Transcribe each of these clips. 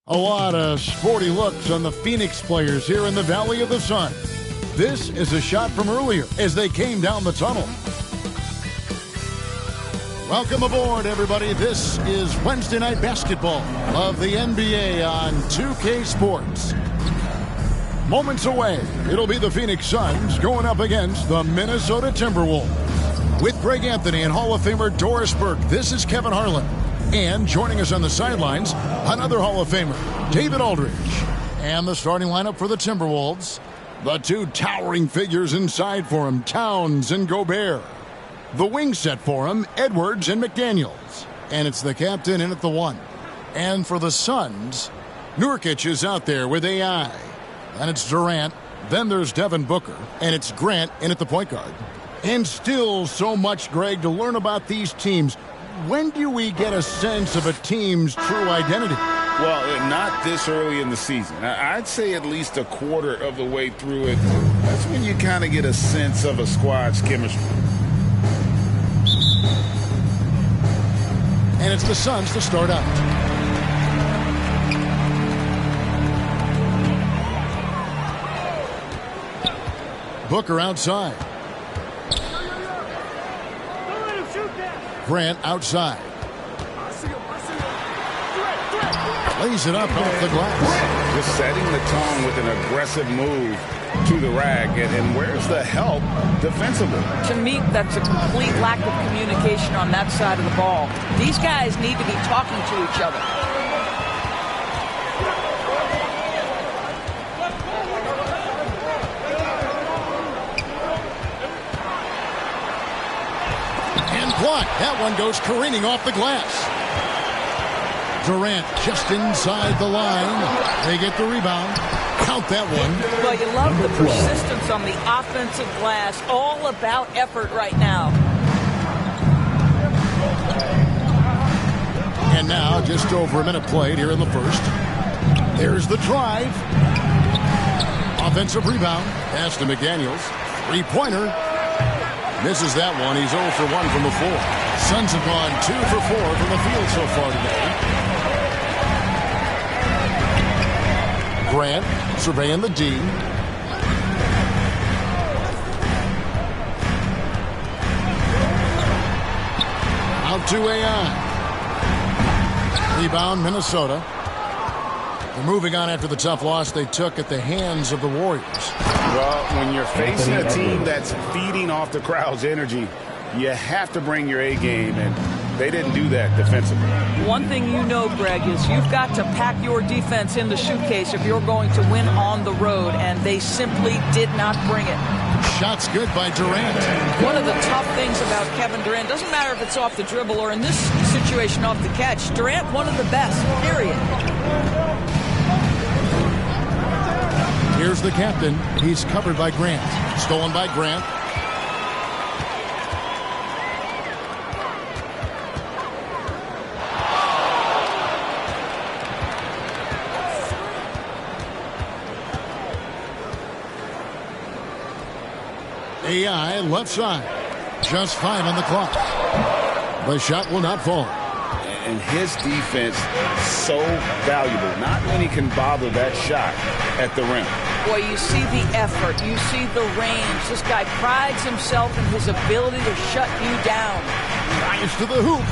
A lot of sporty looks on the Phoenix players here in the Valley of the Sun. This is a shot from earlier as they came down the tunnel. Welcome aboard, everybody. This is Wednesday Night Basketball of the NBA on 2K Sports. Moments away, it'll be the Phoenix Suns going up against the Minnesota Timberwolves. With Greg Anthony and Hall of Famer Doris Burke, this is Kevin Harlan. And joining us on the sidelines, another Hall of Famer, David Aldridge. And the starting lineup for the Timberwolves. The two towering figures inside for him, Towns and Gobert. The wing set for him, Edwards and McDaniels. And it's the captain in at the one. And for the Suns, Nurkic is out there with AI. And it's Durant. Then there's Devin Booker. And it's Grant in at the point guard. And still so much, Greg, to learn about these teams. When do we get a sense of a team's true identity? Well, not this early in the season. I'd say at least a quarter of the way through it. That's when you kind of get a sense of a squad's chemistry. And it's the Suns to start out. Booker outside. Grant outside. Lays it up off the glass. Just setting the tone with an aggressive move to the rack. And where's the help defensively? To me, that's a complete lack of communication on that side of the ball. These guys need to be talking to each other. Block. That one goes careening off the glass. Durant just inside the line. They get the rebound. Count that one. Well, you love the persistence on the offensive glass. All about effort right now. And now just over a minute played here in the first. There's the drive. Offensive rebound. Pass to McDaniels. Three-pointer. Misses that one. He's 0 for 1 from the floor. Suns have gone 2 for 4 from the field so far today. Grant surveying the D. Out to AI. Rebound, Minnesota. They're moving on after the tough loss they took at the hands of the Warriors. Well, when you're facing a team that's feeding off the crowd's energy, you have to bring your A game, and they didn't do that defensively. One thing you know, Greg, is you've got to pack your defense in the suitcase if you're going to win on the road, and they simply did not bring it. Shot's good by Durant. One of the tough things about Kevin Durant, doesn't matter if it's off the dribble or in this situation off the catch, Durant, one of the best, period. Here's the captain. He's covered by Grant. Stolen by Grant. AI left side. Just 5 on the clock. The shot will not fall. And his defense so valuable. Not many can bother that shot at the rim. Boy, you see the effort. You see the range. This guy prides himself in his ability to shut you down. Drives to the hoop.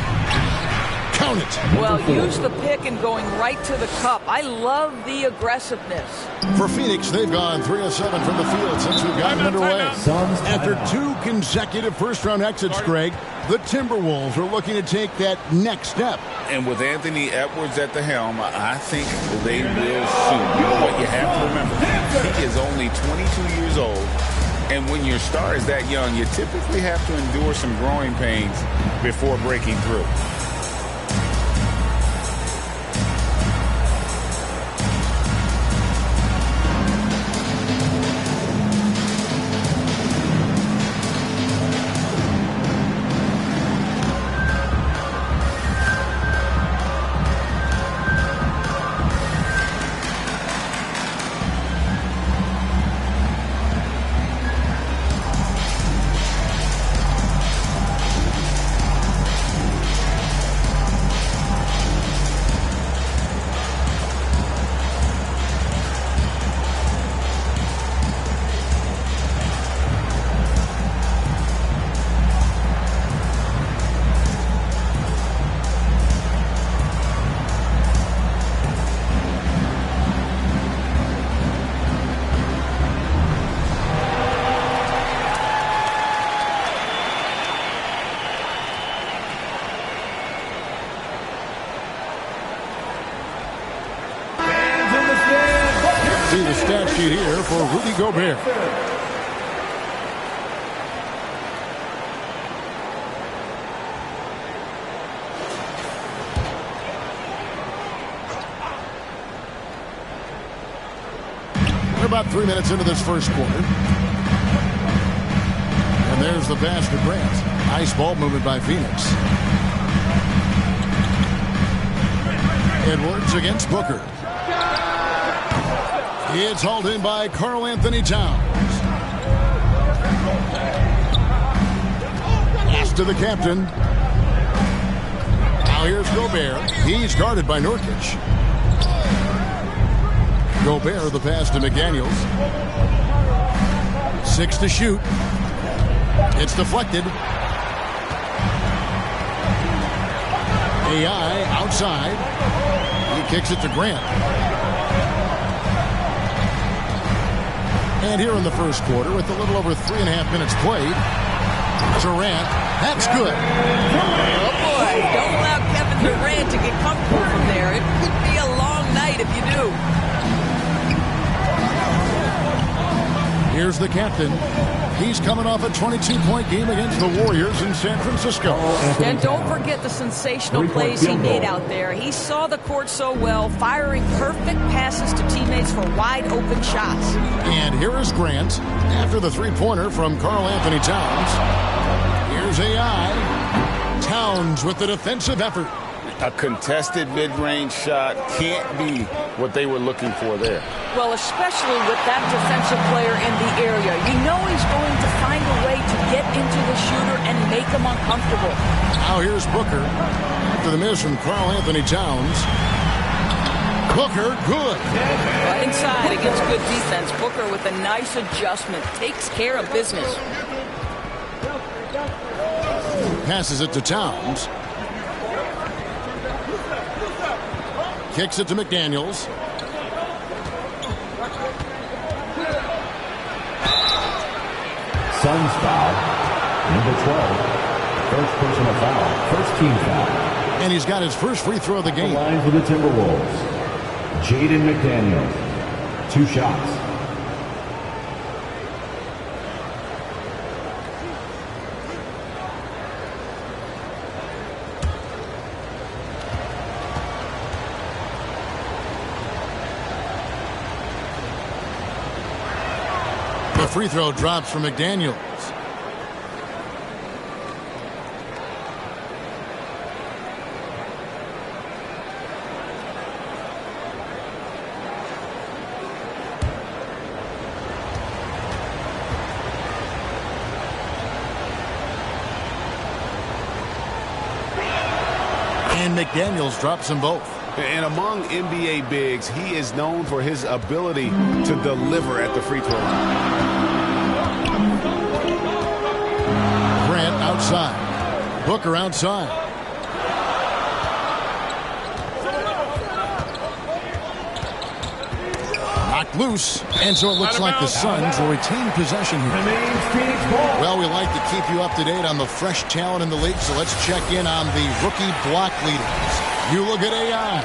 Count it. Well, use the pick and going right to the cup. I love the aggressiveness. For Phoenix, they've gone 3 of 7 from the field since we've gotten underway. After 2 consecutive first-round exits, Greg, the Timberwolves are looking to take that next step. And with Anthony Edwards at the helm, I think they will soon. You know what you have to remember? He is only 22 years old. And when your star is that young, you typically have to endure some growing pains before breaking through. See the stat sheet here for Rudy Gobert. We're about 3 minutes into this first quarter. And there's the pass to Grant. Nice ball movement by Phoenix. Edwards against Booker. It's hauled in by Karl Anthony Towns. Pass to the captain. Now here's Gobert. He's guarded by Nurkic. Gobert, the pass to McDaniels. 6 to shoot. It's deflected. AI outside. He kicks it to Grant. And here in the first quarter, with a little over 3.5 minutes played, Durant, that's good. Oh boy, don't allow Kevin Durant to get comfortable from there. It could be a long night if you do. Here's the captain. He's coming off a 22-point game against the Warriors in San Francisco. And don't forget the sensational plays he made out there. He saw the court so well, firing perfect passes to teammates for wide-open shots. And here is Grant after the three-pointer from Karl Anthony Towns. Here's AI. Towns with the defensive effort. A contested mid-range shot can't be what they were looking for there. Well, especially with that defensive player in the area. You know he's going to find a way to get into the shooter and make him uncomfortable. Now here's Booker. After the miss from Karl Anthony Towns. Booker, good. Right inside against good defense. Booker with a nice adjustment. Takes care of business. Passes it to Towns. Kicks it to McDaniels. Suns foul. Number 12. First personal foul. First team foul. And he's got his first free throw of the game. The line for the Timberwolves. Jaden McDaniels. 2 shots. The free throw drops for McDaniels. And McDaniels drops them both. And among NBA bigs, he is known for his ability to deliver at the free throw line. Grant outside. Booker outside. Knocked loose. And so it looks like the Suns will retain possession here. Well, we like to keep you up to date on the fresh talent in the league, so let's check in on the rookie block leaders. You look at AI.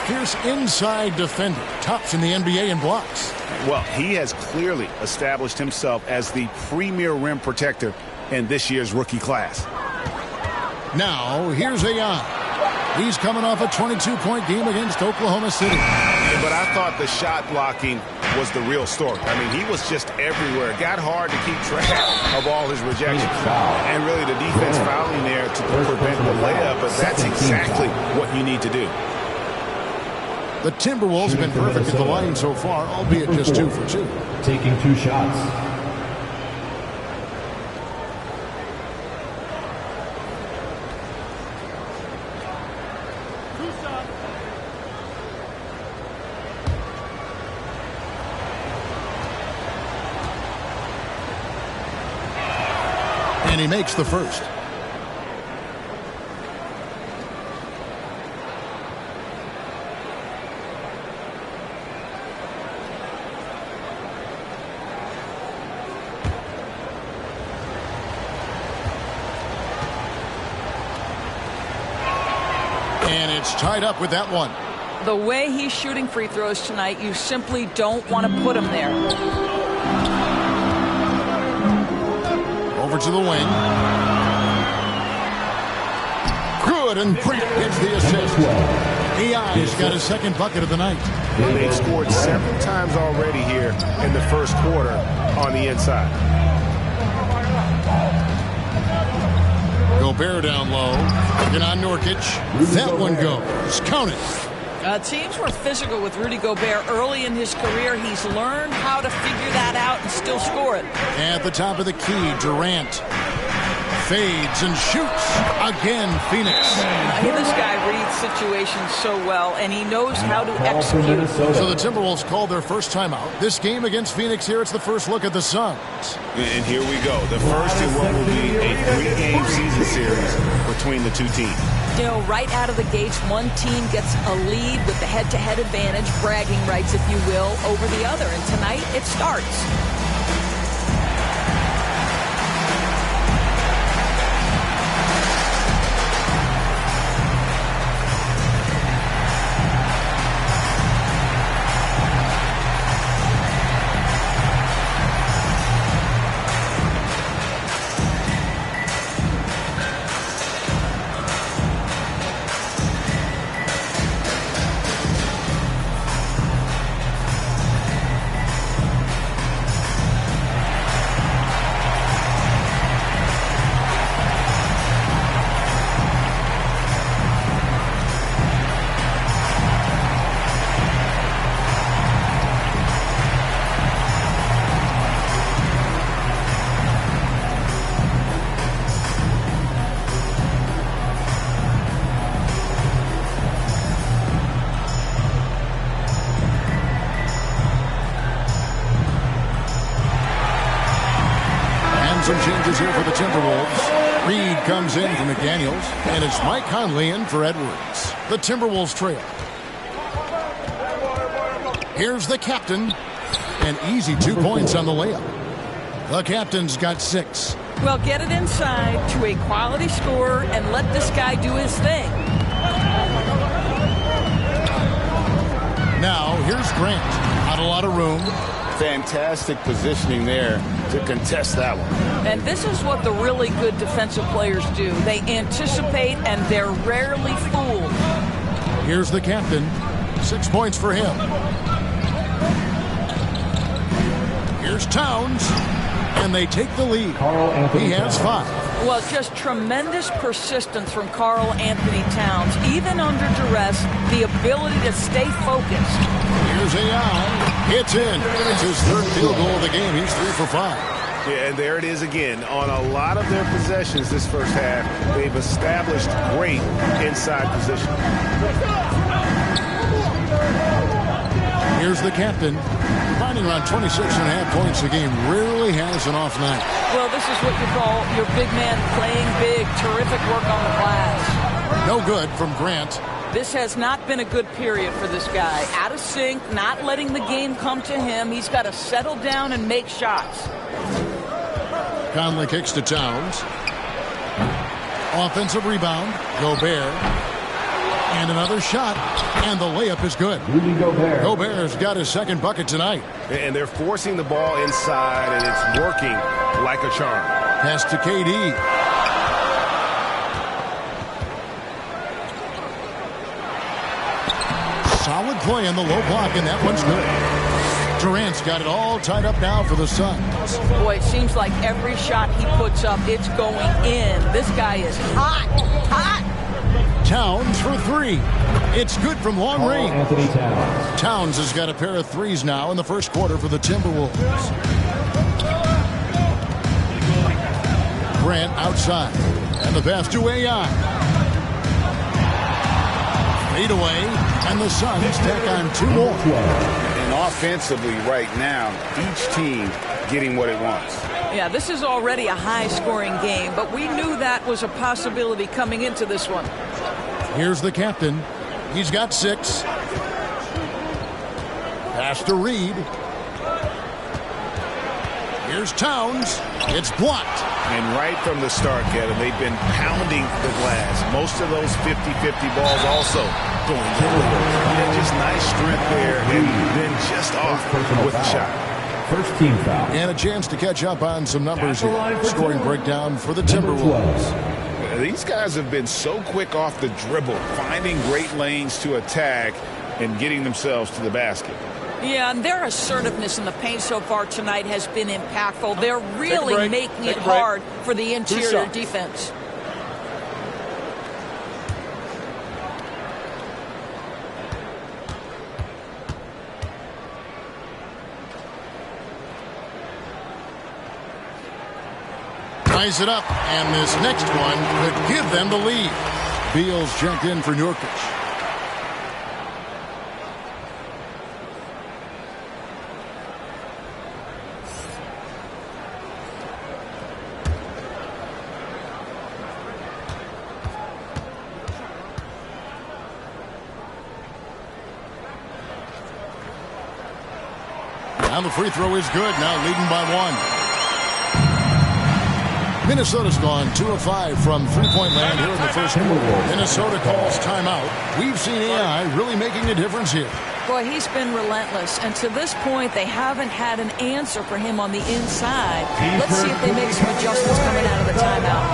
Fierce inside defender. Tops in the NBA in blocks. Well, he has clearly established himself as the premier rim protector in this year's rookie class. Now, here's AI. He's coming off a 22-point game against Oklahoma City. Yeah, but I thought the shot blocking was the real story. I mean, he was just everywhere. It got hard to keep track of all his rejections. And really the defense fouling there to prevent the layup, but that's exactly what you need to do. The Timberwolves have been perfect at the line so far, albeit just 2 for 2. Taking 2 shots. And he makes the first. And it's tied up with that one. The way he's shooting free throws tonight, you simply don't want to put him there. Over to the wing. Good, and Grant gets the assist. AI's got his second bucket of the night. They've scored several times already here in the first quarter on the inside. Gobert down low. Looking on Nurkic. That one goes. Count it. Teams were physical with Rudy Gobert early in his career. He's learned how to figure that out and still score it. At the top of the key, Durant fades and shoots. Again, Phoenix. This guy reads situations so well, and he knows how to execute. So the Timberwolves called their first timeout. This game against Phoenix here, it's the first look at the Suns. And here we go. The first in what will be a 3-game season series between the two teams. You know, right out of the gates, one team gets a lead with the head-to-head advantage, bragging rights, if you will, over the other. And tonight, it starts. Some changes here for the Timberwolves. Reed comes in for McDaniels, and it's Mike Conley in for Edwards. The Timberwolves trail. Here's the captain. An easy 2 points on the layup. The captain's got 6. Well, get it inside to a quality scorer and let this guy do his thing. Now, here's Grant. Not a lot of room. Fantastic positioning there to contest that one. And this is what the really good defensive players do. They anticipate, and they're rarely fooled. Here's the captain. 6 points for him. Here's Towns, and they take the lead. He has 5. Well, just tremendous persistence from Karl Anthony Towns. Even under duress, the ability to stay focused. Here's AI. It's in. It's his third field goal of the game. He's 3 for 5. Yeah, and there it is again. On a lot of their possessions this first half, they've established great inside position. Here's the captain. Finding around 26.5 points a game. Rarely has an off night. Well, this is what you call your big man playing big. Terrific work on the glass. No good from Grant. This has not been a good period for this guy. Out of sync, not letting the game come to him. He's got to settle down and make shots. Conley kicks to Towns. Offensive rebound. Gobert. And another shot. And the layup is good. Rudy Gobert. Gobert's got his second bucket tonight. And they're forcing the ball inside, and it's working like a charm. Pass to KD. Solid play on the low block, and that one's good. Durant's got it all tied up now for the Suns. Boy, it seems like every shot he puts up, it's going in. This guy is hot, hot. Towns for 3. It's good from long range. Anthony Towns. Towns has got a pair of threes now in the first quarter for the Timberwolves. Grant outside. And the pass to AI. Fade away. And the Suns tack on 2 more. And offensively right now, each team getting what it wants. Yeah, this is already a high-scoring game, but we knew that was a possibility coming into this one. Here's the captain. He's got 6. Pass to Reed. Here's Towns. It's blocked. And right from the start, Kevin, they've been pounding the glass. Most of those 50-50 balls also going really well. strength there and then just off with the shot. First team foul. And a chance to catch up on some numbers here. Scoring breakdown for the Timberwolves. These guys have been so quick off the dribble, finding great lanes to attack and getting themselves to the basket. Yeah, and their assertiveness in the paint so far tonight has been impactful. They're really making it hard for the interior defense. Ties it up, and this next one could give them the lead. Beal's checked in for Nurkic. And the free throw is good, now leading by 1. Minnesota's gone 2 of 5 from three-point land here in the first quarter. Minnesota calls timeout. We've seen AI really making a difference here. Boy, he's been relentless, and to this point, they haven't had an answer for him on the inside. Let's see if they make some adjustments coming out of the timeout.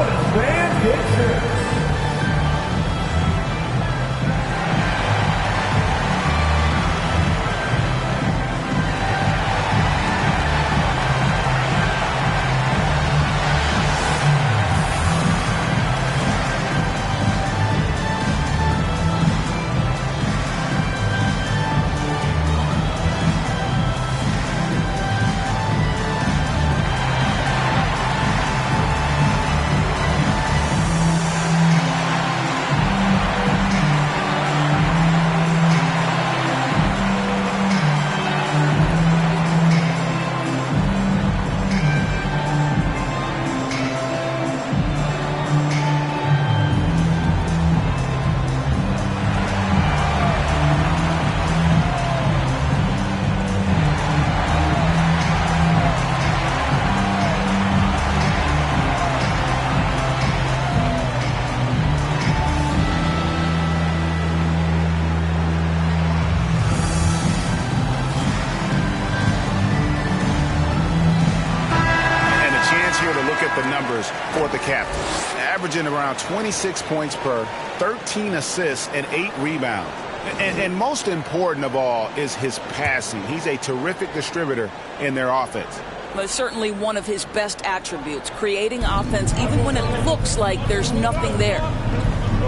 For the captain, averaging around 26 points per, 13 assists, and 8 rebounds. And most important of all is his passing. He's a terrific distributor in their offense. But certainly one of his best attributes, creating offense even when it looks like there's nothing there.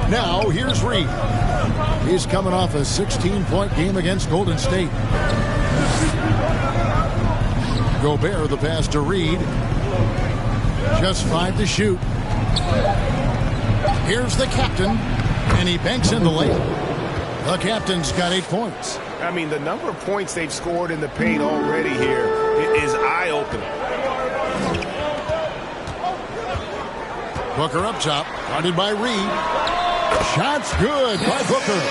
Now, here's Reed. He's coming off a 16-point game against Golden State. Gobert the pass to Reed. Just 5 to shoot. Here's the captain, and he banks in the layup. The captain's got 8 points. I mean, the number of points they've scored in the paint already here is eye-opening. Booker up top, guarded by Reed. Shots good by Booker.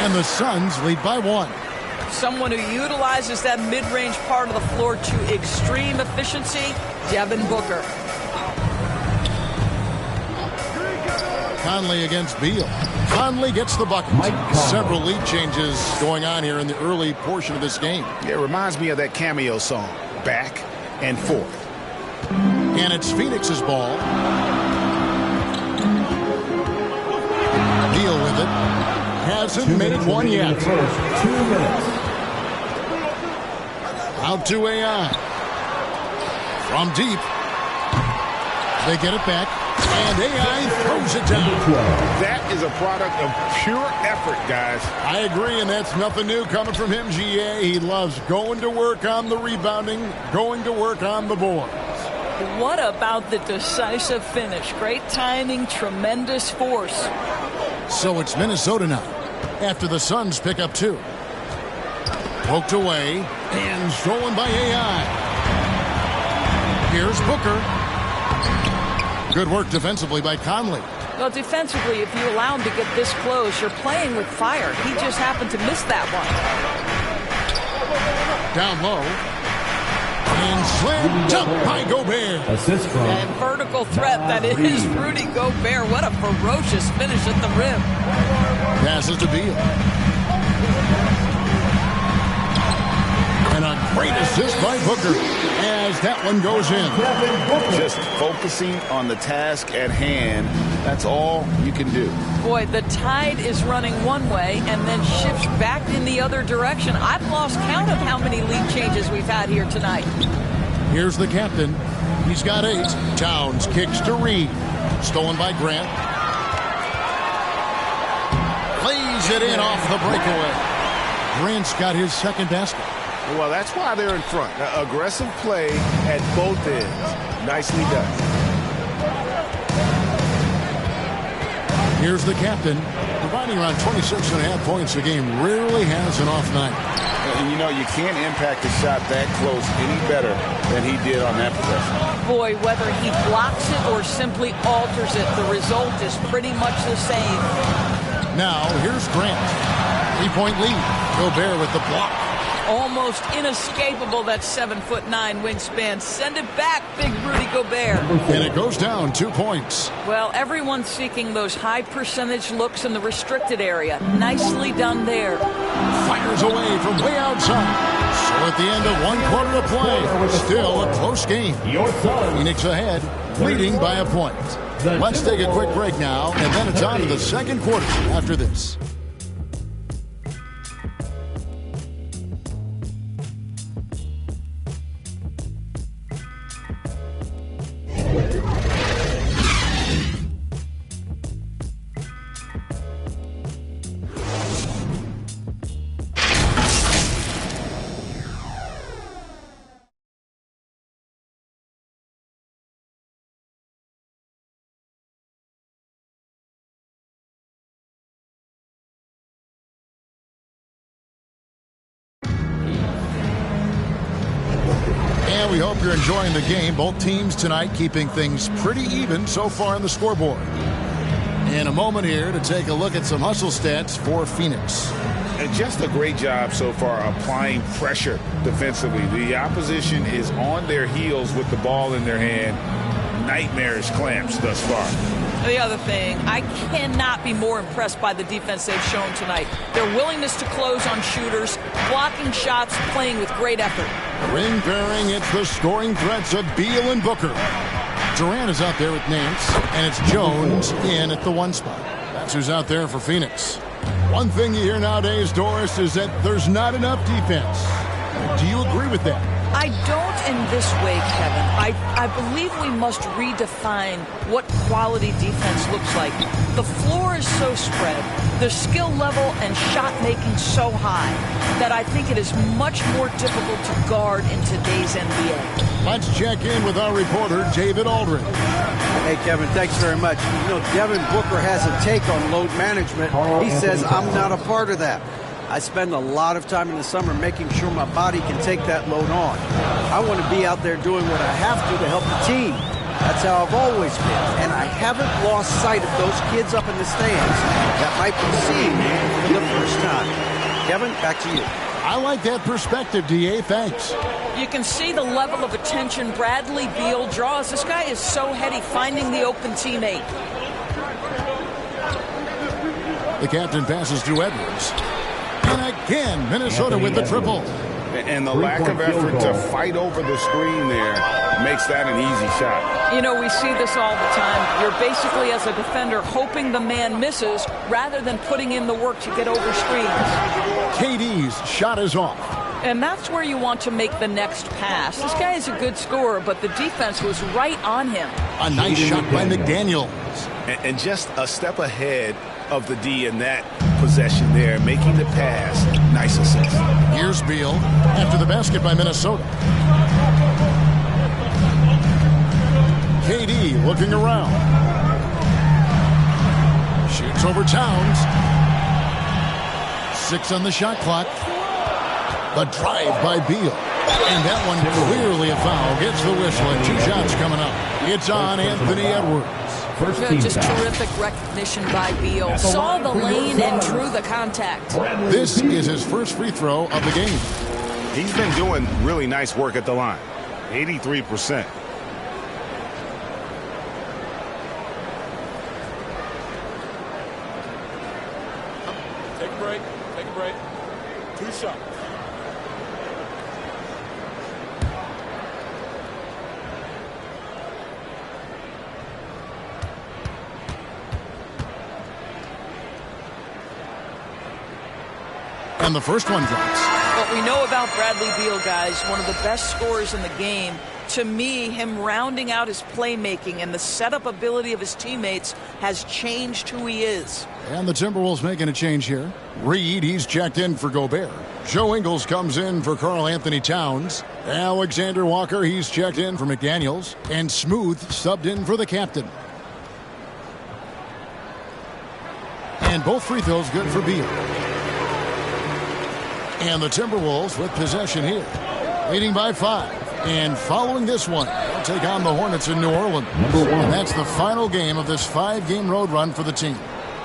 And the Suns lead by 1. Someone who utilizes that mid-range part of the floor to extreme efficiency, Devin Booker. Conley against Beal. Conley gets the bucket. Several lead changes going on here in the early portion of this game. It reminds me of that Cameo song, Back and Forth. And it's Phoenix's ball. Beal with it. Hasn't made one yet. 2 minutes. Out to AI. From deep. They get it back. And AI throws it down. That is a product of pure effort, guys. I agree, and that's nothing new coming from him, GA. He loves going to work on the rebounding, going to work on the boards. What about the decisive finish? Great timing, tremendous force. So it's Minnesota now, after the Suns pick up 2. Poked away, and stolen by AI. Here's Booker. Good work defensively by Conley. Well, defensively, if you allow him to get this close, you're playing with fire. He just happened to miss that one. Down low. And slam dunk by Gobert. Assist from. And vertical threat that is Rudy Gobert. What a ferocious finish at the rim. Passes to Beal. assist by Booker as that one goes in. Just focusing on the task at hand. That's all you can do. Boy, the tide is running one way and then shifts back in the other direction. I've lost count of how many lead changes we've had here tonight. Here's the captain. He's got 8. Towns kicks to Reed. Stolen by Grant. Lays it in off the breakaway. Grant's got his second basket. Well, that's why they're in front. Aggressive play at both ends. Nicely done. Here's the captain, providing around 26.5 points a game. Rarely has an off night. And you know, you can't impact a shot that close any better than he did on that possession. Boy, whether he blocks it or simply alters it, the result is pretty much the same. Now, here's Grant. 3-point lead. Gobert with the block. Almost inescapable, that 7'9" wingspan. Send it back, big Rudy Gobert. And it goes down 2 points. Well, everyone's seeking those high percentage looks in the restricted area. Nicely done there. Fires away from way outside. So at the end of 1 quarter of play, still a close game. Phoenix ahead, leading by a point. Let's take a quick break now, and then it's on to the second quarter after this. And we hope you're enjoying the game. Both teams tonight keeping things pretty even so far on the scoreboard. In a moment here to take a look at some hustle stats for Phoenix. And just a great job so far applying pressure defensively. The opposition is on their heels with the ball in their hand. Nightmarish clamps thus far. The other thing, I cannot be more impressed by the defense they've shown tonight. Their willingness to close on shooters, blocking shots, playing with great effort. Ring pairing, it's the scoring threats of Beal and Booker. Durant is out there with Nance, and it's Jones in at the 1 spot. That's who's out there for Phoenix. One thing you hear nowadays, Doris, is that there's not enough defense. Do you agree with that? I don't in this way, Kevin. I believe we must redefine what quality defense looks like. The floor is so spread, the skill level and shot making so high that I think it is much more difficult to guard in today's NBA. Let's check in with our reporter, David Aldridge. Hey, Kevin, thanks very much. You know, Devin Booker has a take on load management. He says, I'm not a part of that. I spend a lot of time in the summer making sure my body can take that load on. I want to be out there doing what I have to help the team. That's how I've always been. And I haven't lost sight of those kids up in the stands that might be seeing me for the first time. Kevin, back to you. I like that perspective, D.A. Thanks. You can see the level of attention Bradley Beal draws. This guy is so heady, finding the open teammate. The captain passes to Edwards. And again, Minnesota with the triple. And the lack of effort to fight over the screen there makes that an easy shot. You know, we see this all the time. You're basically, as a defender, hoping the man misses rather than putting in the work to get over screens. KD's shot is off. And that's where you want to make the next pass. This guy is a good scorer, but the defense was right on him. A nice shot by McDaniels. And just a step ahead of the D in that possession there, making the pass. Nice assist. Here's Beal after the basket by Minnesota. KD looking around. Shoots over Towns. 6 on the shot clock. The drive by Beal. And that one clearly a foul. Gets the whistle and 2 shots coming up. It's on Anthony Edwards. Just terrific recognition by Beal. Saw the lane and drew the contact. This is his first free throw of the game. He's been doing really nice work at the line. 83%. Take a break. 2 shots. And the first one drops. What we know about Bradley Beal, guys, one of the best scorers in the game. To me, him rounding out his playmaking and the setup ability of his teammates has changed who he is. And the Timberwolves making a change here. Reed, he's checked in for Gobert. Joe Ingles comes in for Karl Anthony Towns. Alexander Walker, he's checked in for McDaniels. And Smooth subbed in for the captain. And both free throws good for Beal. And the Timberwolves with possession here, leading by 5. And following this one, they'll take on the Hornets in New Orleans. And that's the final game of this 5-game road run for the team.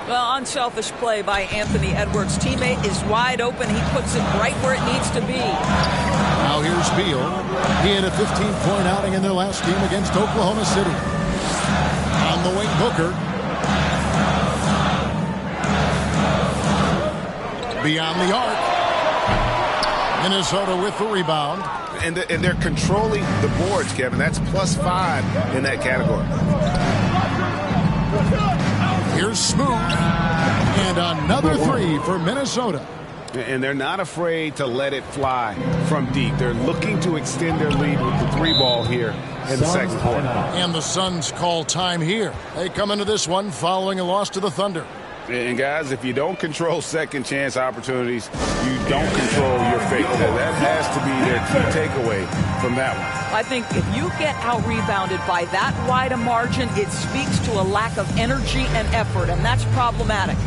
Well, unselfish play by Anthony Edwards. Teammate is wide open. He puts it right where it needs to be. Now here's Beal. He had a 15-point outing in their last game against Oklahoma City. On the wing, Booker. Beyond the arc. Minnesota with the rebound. And they're controlling the boards, Kevin. That's +5 in that category. Here's Smooth. And another three for Minnesota. And they're not afraid to let it fly from deep. They're looking to extend their lead with the 3-ball here in the second quarter. And the Suns call time here. They come into this one following a loss to the Thunder. And, guys, if you don't control second-chance opportunities, you don't control your fate. That has to be their key takeaway from that one. I think if you get out-rebounded by that wide a margin, it speaks to a lack of energy and effort, and that's problematic.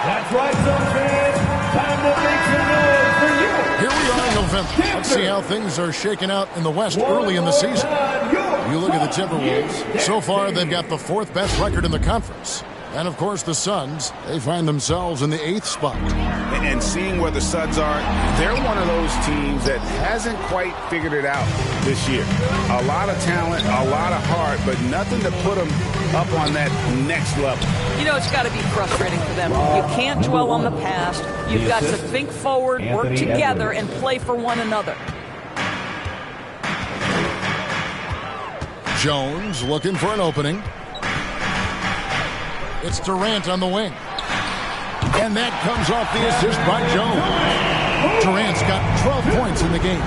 That's right, Suns fans. Time to make some noise for you. Here we are in November. Let's see how things are shaking out in the West early in the season. You look at the Timberwolves. So far, they've got the 4th best record in the conference. And, of course, the Suns, they find themselves in the 8th spot. And seeing where the Suns are, they're one of those teams that hasn't quite figured it out this year. A lot of talent, a lot of heart, but nothing to put them up on that next level. You know, it's got to be frustrating for them. You can't dwell on the past. You've got to think forward, work together, and play for one another. Jones looking for an opening. It's Durant on the wing. And that comes off the assist by Jones. Durant's got 12 points in the game.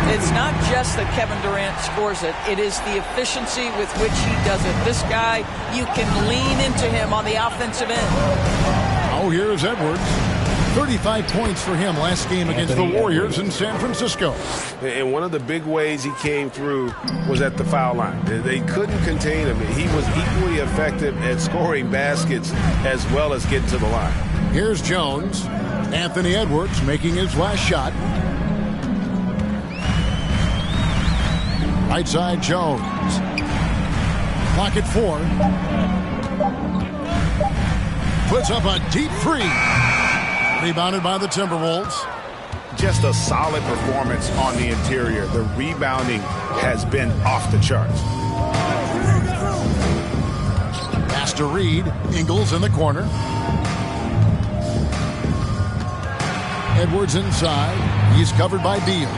It's not just that Kevin Durant scores it. It is the efficiency with which he does it. This guy, you can lean into him on the offensive end. Oh, here's Edwards. 35 points for him last game against the Warriors in San Francisco. And one of the big ways he came through was at the foul line. They couldn't contain him. He was equally effective at scoring baskets as well as getting to the line. Here's Jones. Anthony Edwards making his last shot. Right side Jones. Clock at 4. Puts up a deep three. Rebounded by the Timberwolves. Just a solid performance on the interior. The rebounding has been off the charts. Pass to Reed. Ingles in the corner. Edwards inside. He's covered by Beal.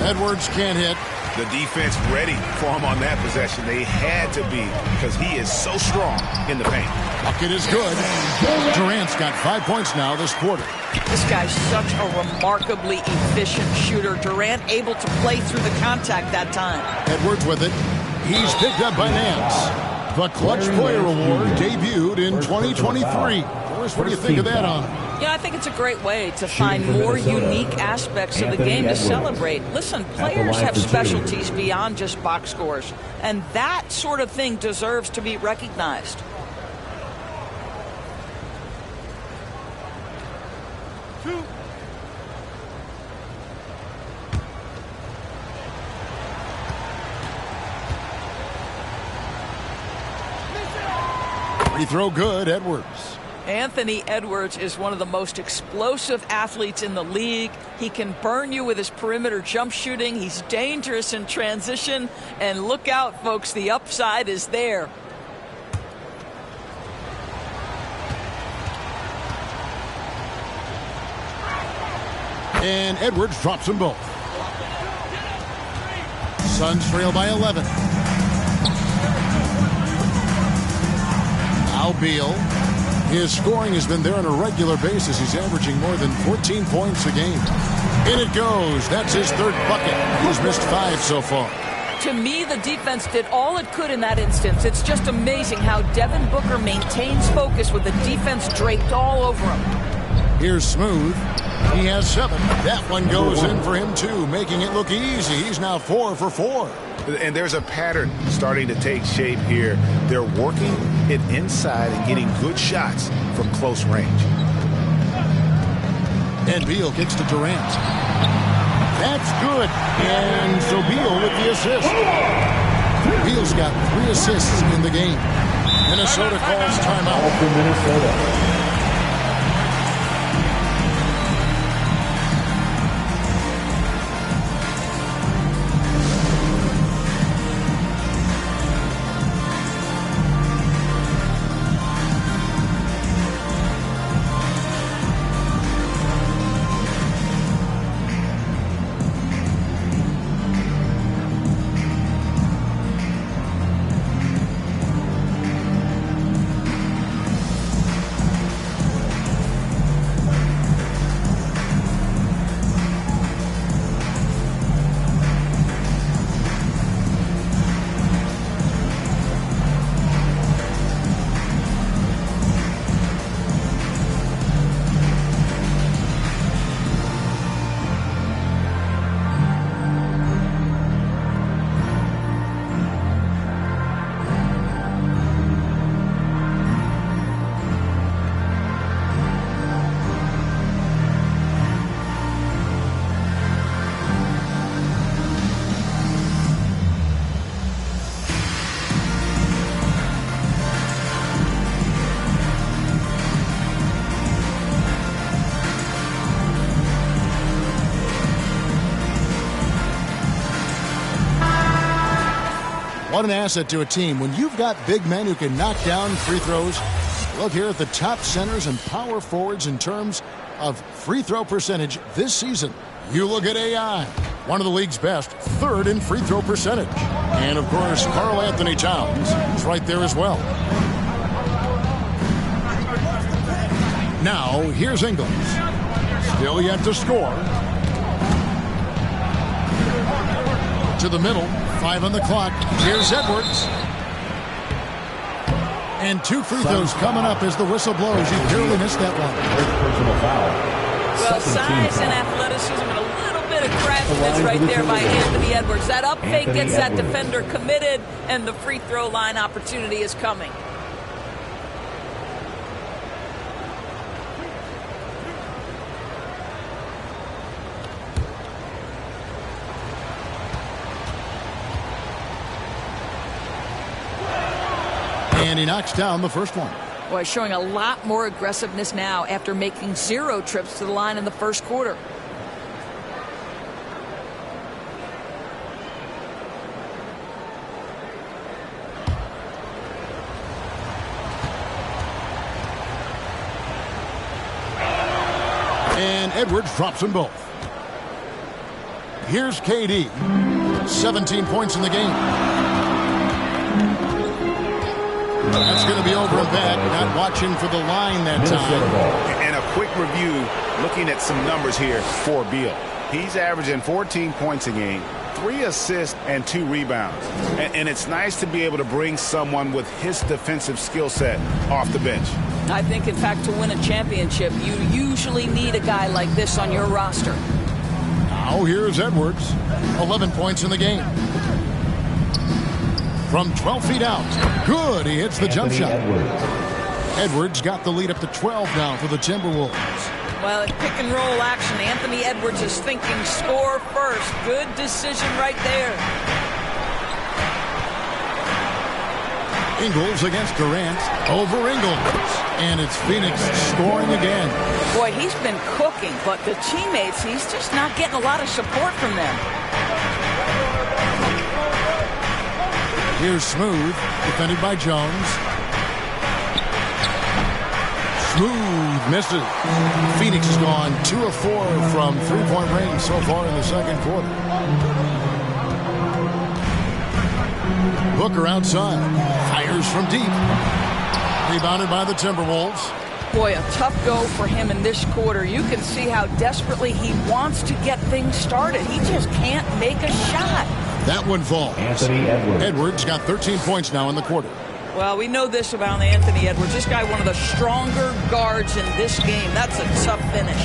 Edwards can't hit. The defense ready for him on that possession. They had to be because he is so strong in the paint. Bucket is good. Durant's got 5 points now this quarter. This guy's such a remarkably efficient shooter. Durant able to play through the contact that time. Edwards with it. He's picked up by Nance. The Clutch Player Award debuted in 2023. Boris, what do you think of that honor? Yeah, I think it's a great way to find more unique aspects of the game to celebrate. Listen, players have specialties beyond just box scores, and that sort of thing deserves to be recognized. Free throw good, Edwards. Anthony Edwards is one of the most explosive athletes in the league. He can burn you with his perimeter jump shooting. He's dangerous in transition. And look out, folks, the upside is there. And Edwards drops them both. Suns trail by 11. Now Beal. His scoring has been there on a regular basis. He's averaging more than 14 points a game. In it goes. That's his third bucket. He's missed 5 so far. To me, the defense did all it could in that instance. It's just amazing how Devin Booker maintains focus with the defense draped all over him. Here's Smooth. He has 7. That one goes in for him, too, making it look easy. He's now 4 for 4. And there's a pattern starting to take shape here. They're working it inside and getting good shots from close range. And Beal kicks to Durant. That's good. And so Beal with the assist. Beal's got 3 assists in the game. Minnesota calls timeout. For Minnesota. What an asset to a team when you've got big men who can knock down free throws. Look here at the top centers and power forwards in terms of free throw percentage this season. You look at AI, one of the league's best, 3rd in free throw percentage. And, of course, Karl Anthony Towns is right there as well. Now, here's Ingles. Still yet to score. To the middle. 5 on the clock. Here's Edwards. And 2 free throws coming up as the whistle blows. You barely missed that one. Personal foul. Well, size and athleticism and a little bit of craftiness right there by Anthony Edwards. That up fake gets that defender committed, and the free throw line opportunity is coming. And he knocks down the first one. Boy, showing a lot more aggressiveness now after making 0 trips to the line in the first quarter. And Edwards drops them both. Here's KD. 17 points in the game. That's going to be over and back. Not watching for the line that time. And a quick review, looking at some numbers here for Beal. He's averaging 14 points a game, 3 assists, and 2 rebounds. And it's nice to be able to bring someone with his defensive skill set off the bench. I think, in fact, to win a championship, you usually need a guy like this on your roster. Now here's Edwards. 11 points in the game. From 12 feet out. Good. He hits the jump shot. Edwards got the lead up to 12 now for the Timberwolves. Well, in pick and roll action, Anthony Edwards is thinking score first. Good decision right there. Ingles against Durant. Over Ingles. And it's Phoenix scoring again. Boy, he's been cooking, but the teammates, he's just not getting a lot of support from them. Here's Smooth, defended by Jones. Smooth misses. Phoenix has gone 2 of 4 from three-point range so far in the second quarter. Booker outside. Fires from deep. Rebounded by the Timberwolves. Boy, a tough go for him in this quarter. You can see how desperately he wants to get things started. He just can't make a shot. That one falls. Anthony Edwards. Edwards got 13 points now in the quarter. Well, we know this about Anthony Edwards. This guy, one of the stronger guards in this game. That's a tough finish.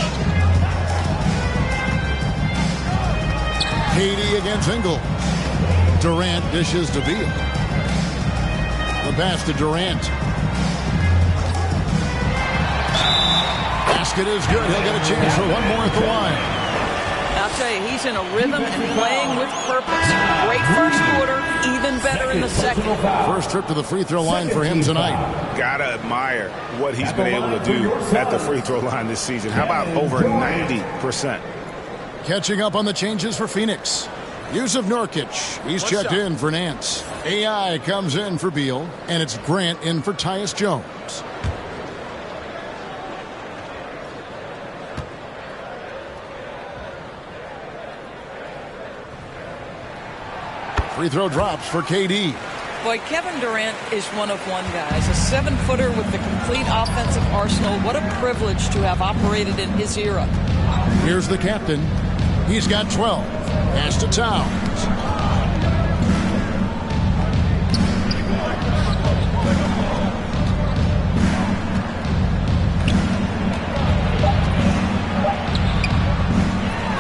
KD against Ingles. Durant dishes to Beal. The pass to Durant. Basket is good. He'll get a chance for one more at the line. I'll tell you, he's in a rhythm and playing with purpose. Great first quarter, even better in the second. First trip to the free throw line for him tonight. Gotta admire what he's been able to do at the free throw line this season. How about over 90%? Catching up on the changes for Phoenix. Yusuf Nurkic, he's checked in for Nance. AI comes in for Beal, and it's Grant in for Tyus Jones. Free throw drops for KD. Boy, Kevin Durant is one of one, guys. A 7-footer with the complete offensive arsenal. What a privilege to have operated in his era. Here's the captain. He's got 12. Pass to Towns.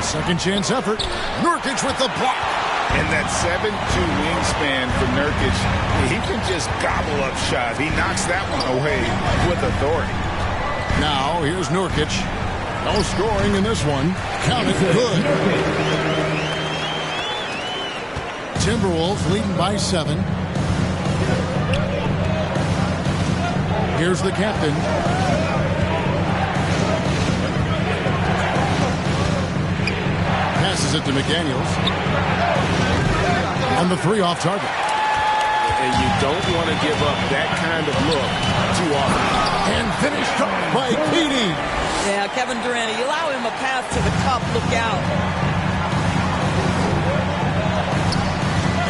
Second chance effort. Nurkic with the block. And that 7'2" wingspan for Nurkic, he can just gobble up shots. He knocks that one away with authority. Now, here's Nurkic. No scoring in this one. Count it good. Timberwolves leading by 7. Here's the captain. Passes it to McDaniels. On the 3 off target. And you don't want to give up that kind of look too often. And finished up by KD. Yeah, Kevin Durant, you allow him a path to the cup. Look out.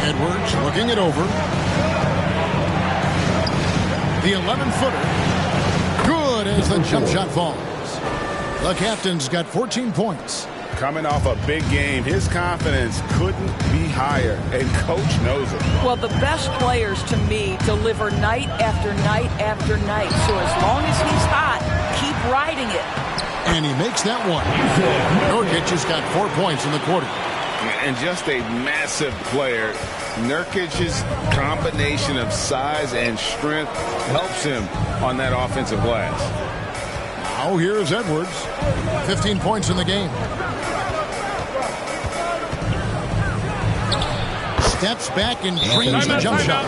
Edwards looking it over. The 11-footer. Good as the jump shot falls. The captain's got 14 points. Coming off a big game, his confidence couldn't be higher, and coach knows it. Well, the best players, to me, deliver night after night after night. So as long as he's hot, keep riding it. And he makes that one. Nurkic has got 4 points in the quarter. And just a massive player. Nurkic's combination of size and strength helps him on that offensive glass. Now here's Edwards. 15 points in the game. Steps back and trains the jump shot.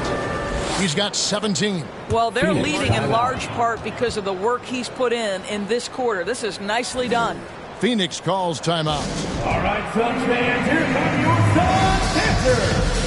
He's got 17. Well, they're leading in large part because of the work he's put in this quarter. This is nicely done. Phoenix calls timeout. All right, Suns fans, here come your Suns answers.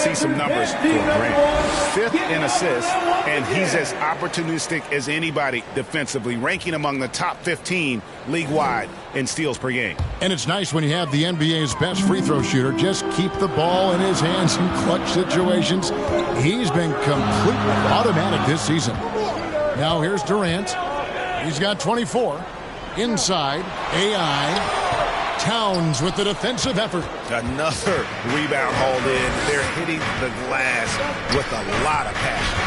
see some numbers for Grant. 5th in assists, and he's as opportunistic as anybody defensively, ranking among the top 15 league-wide in steals per game. And it's nice when you have the NBA's best free throw shooter just keep the ball in his hands in clutch situations. He's been completely automatic this season. Now here's Durant. He's got 24. Inside, AI. Towns with the defensive effort. Another rebound hauled in. They're hitting the glass with a lot of passion.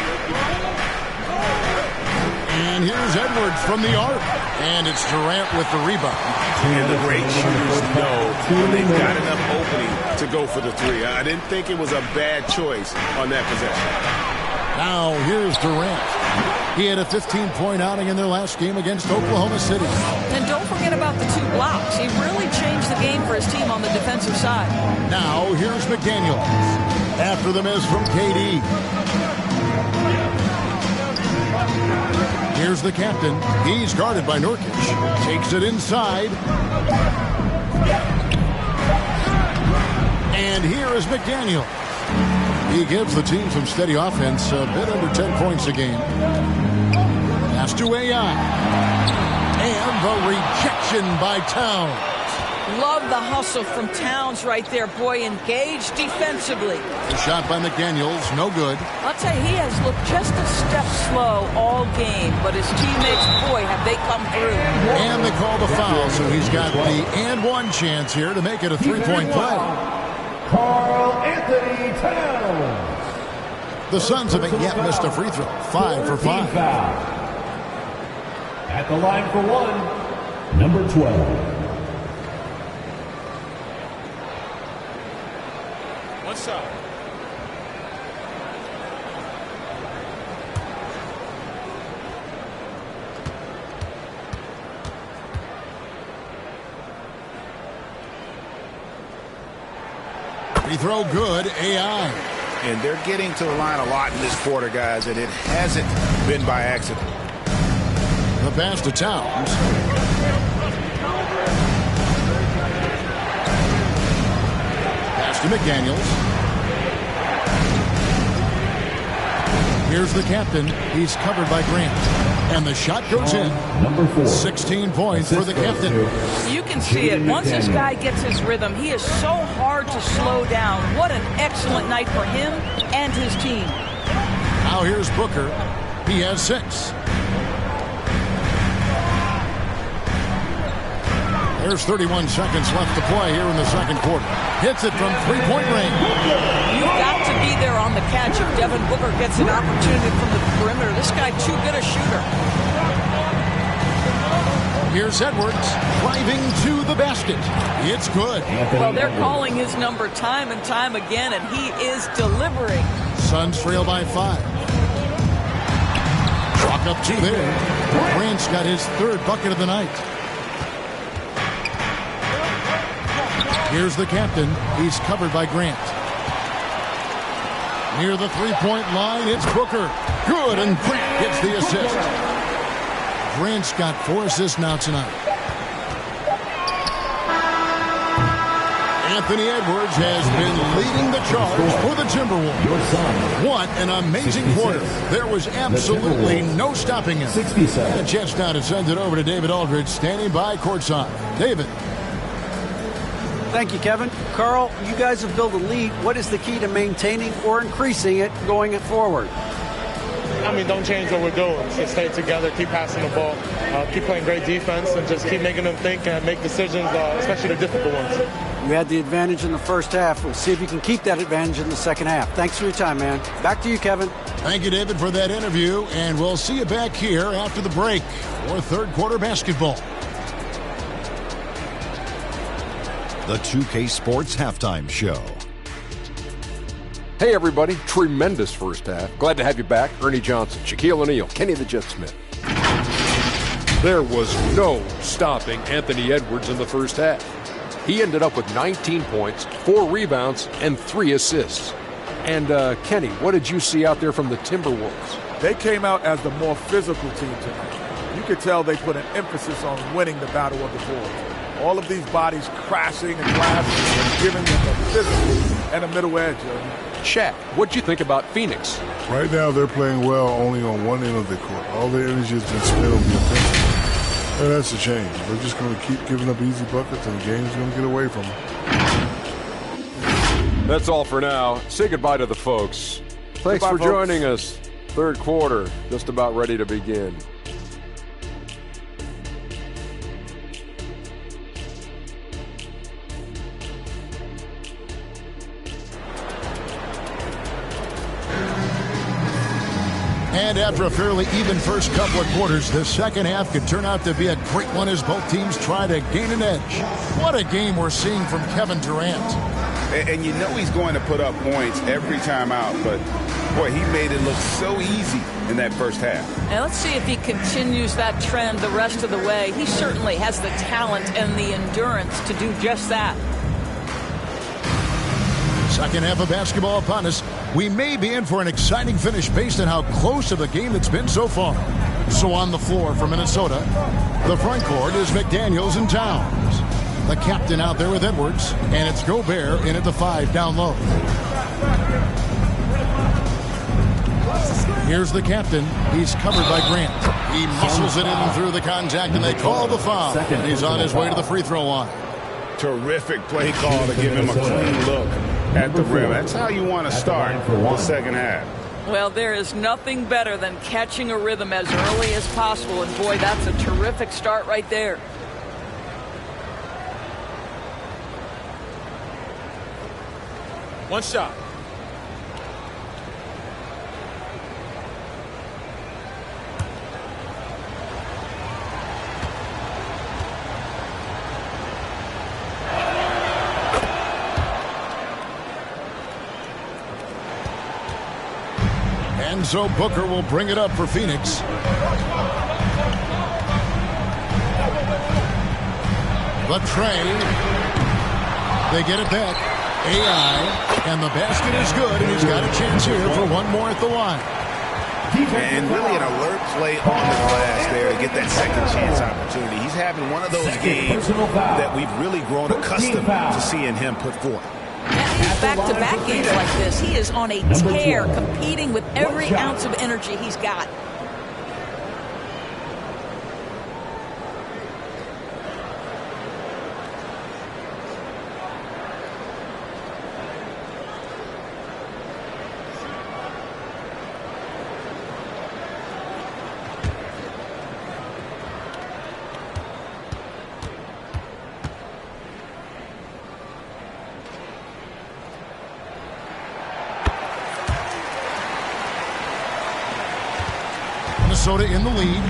And here's Edwards from the arc. And it's Durant with the rebound. And the great shooters know when they've got enough opening to go for the three. I didn't think it was a bad choice on that possession. Now here's Durant. He had a 15-point outing in their last game against Oklahoma City. And don't forget about the 2 blocks. He really changed the game for his team on the defensive side. Now here's McDaniels. After the miss from KD. Here's the captain. He's guarded by Nurkic. Takes it inside. And here is McDaniels. He gives the team some steady offense, a bit under 10 points a game. Pass to AI. And the rejection by Towns. Love the hustle from Towns right there. Boy, engaged defensively. The shot by McDaniels, no good. I'll tell you, he has looked just a step slow all game, but his teammates, boy, have they come through. And they call the foul, so he's got the and one chance here to make it a 3-point play. Karl Anthony Towns. The Suns haven't yet missed a free throw. 5 for 5. At the line for one, number 12. What's up? Free throw good, AI. And they're getting to the line a lot in this quarter, guys, and it hasn't been by accident. The pass to Towns. Pass to McDaniels. Here's the captain. He's covered by Grant. And the shot goes in. Number 4. 16 points for the captain. You can see it. Once this guy gets his rhythm, he is so hard to slow down. What an excellent night for him and his team. Now here's Booker. He has 6. There's 31 seconds left to play here in the second quarter. Hits it from 3-point range. You've got to be there on the catch if Devin Booker gets an opportunity from the perimeter. This guy too good a shooter. Here's Edwards driving to the basket. It's good. Well, they're calling his number time and time again, and he is delivering. Suns trail by 5. Clock up 2 there. Grant's got his 3rd bucket of the night. Here's the captain. He's covered by Grant. Near the 3-point line, it's Booker. Good, and Grant gets the assist. Grant's got 4 assists now tonight. Anthony Edwards has been leading the charge for the Timberwolves. What an amazing quarter. There was absolutely no stopping him. 67. A chance now to send it over to David Aldridge, standing by courtside. David. Thank you, Kevin. Carl, you guys have built a lead. What is the key to maintaining or increasing it going forward? I mean, don't change what we're doing. Just stay together, keep passing the ball, keep playing great defense, and just keep making them think and make decisions, especially the difficult ones. You had the advantage in the first half. We'll see if you can keep that advantage in the second half. Thanks for your time, man. Back to you, Kevin. Thank you, David, for that interview, and we'll see you back here after the break for third quarter basketball. The 2K Sports Halftime Show. Hey, everybody. Tremendous first half. Glad to have you back. Ernie Johnson, Shaquille O'Neal, Kenny the Jet Smith. There was no stopping Anthony Edwards in the first half. He ended up with 19 points, 4 rebounds, and 3 assists. And, Kenny, what did you see out there from the Timberwolves? They came out as the more physical team tonight. You could tell they put an emphasis on winning the battle of the boards. All of these bodies crashing and clashing and giving them a physical and a middle edge. Shaq, what'd you think about Phoenix? Right now, they're playing well only on one end of the court. All their energy has been spent on the offense. And that's a change. They're just going to keep giving up easy buckets, and the game's going to get away from them. That's all for now. Say goodbye to the folks. Thanks for joining us. Third quarter, just about ready to begin. And after a fairly even first couple of quarters, the second half could turn out to be a great one as both teams try to gain an edge. What a game we're seeing from Kevin Durant. And you know he's going to put up points every time out, but boy, he made it look so easy in that first half. And let's see if he continues that trend the rest of the way. He certainly has the talent and the endurance to do just that. Second half of basketball upon us. We may be in for an exciting finish based on how close of a game it's been so far. So on the floor for Minnesota, the front court is McDaniels and Towns. The captain out there with Edwards, and it's Gobert in at the 5 down low. Here's the captain. He's covered by Grant. He muscles it in through the contact, and they call the foul. And he's on his way to the free throw line. Terrific play call to give him a clean look at the rim. That's how you want to start the second half. Well, there is nothing better than catching a rhythm as early as possible. And, boy, that's a terrific start right there. One shot. And so Booker will bring it up for Phoenix. The trade. They get it back. AI. And the basket is good. And he's got a chance here for one more at the line. And really an alert play on the glass there to get that second chance opportunity. He's having one of those games that we've really grown accustomed to seeing him put forth. Back-to-back games like this, he is on a tear, competing with every ounce of energy he's got. Minnesota in the lead.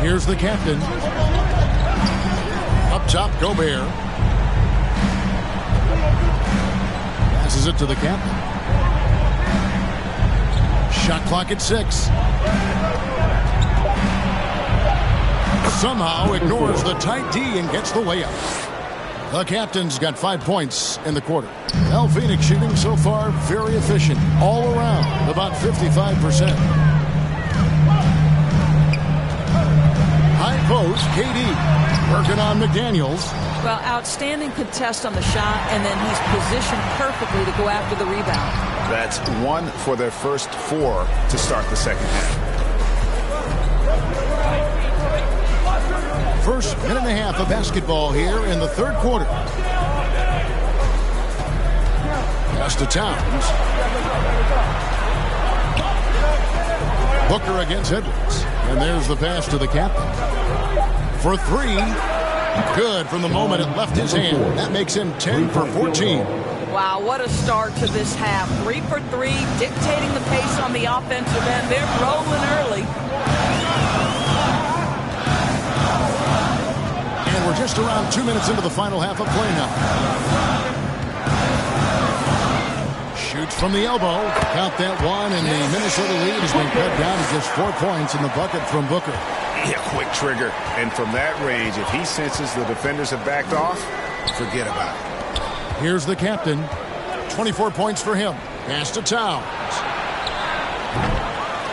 Here's the captain. Up top, Gobert. Passes it to the captain. Shot clock at 6. Somehow ignores the tight D and gets the layup. The captain's got 5 points in the quarter. Now Phoenix shooting so far very efficient all around, about 55%. High post, KD working on McDaniels. Well, outstanding contest on the shot, and then he's positioned perfectly to go after the rebound. That's 1 for their first 4 to start the second half. First minute and a half of basketball here in the third quarter. Pass to Towns. Booker against Edwards. And there's the pass to the captain. For 3. Good from the moment it left his hand. That makes him 10 for 14. Wow, what a start to this half. 3 for 3, dictating the pace on the offensive end. They're rolling early. We're just around 2 minutes into the final half of play now. Shoots from the elbow. Count that one, and the Minnesota lead has been cut down to just 4 points in the bucket from Booker. Yeah, quick trigger. And from that range, if he senses the defenders have backed off, forget about it. Here's the captain. 24 points for him. Pass to Towns.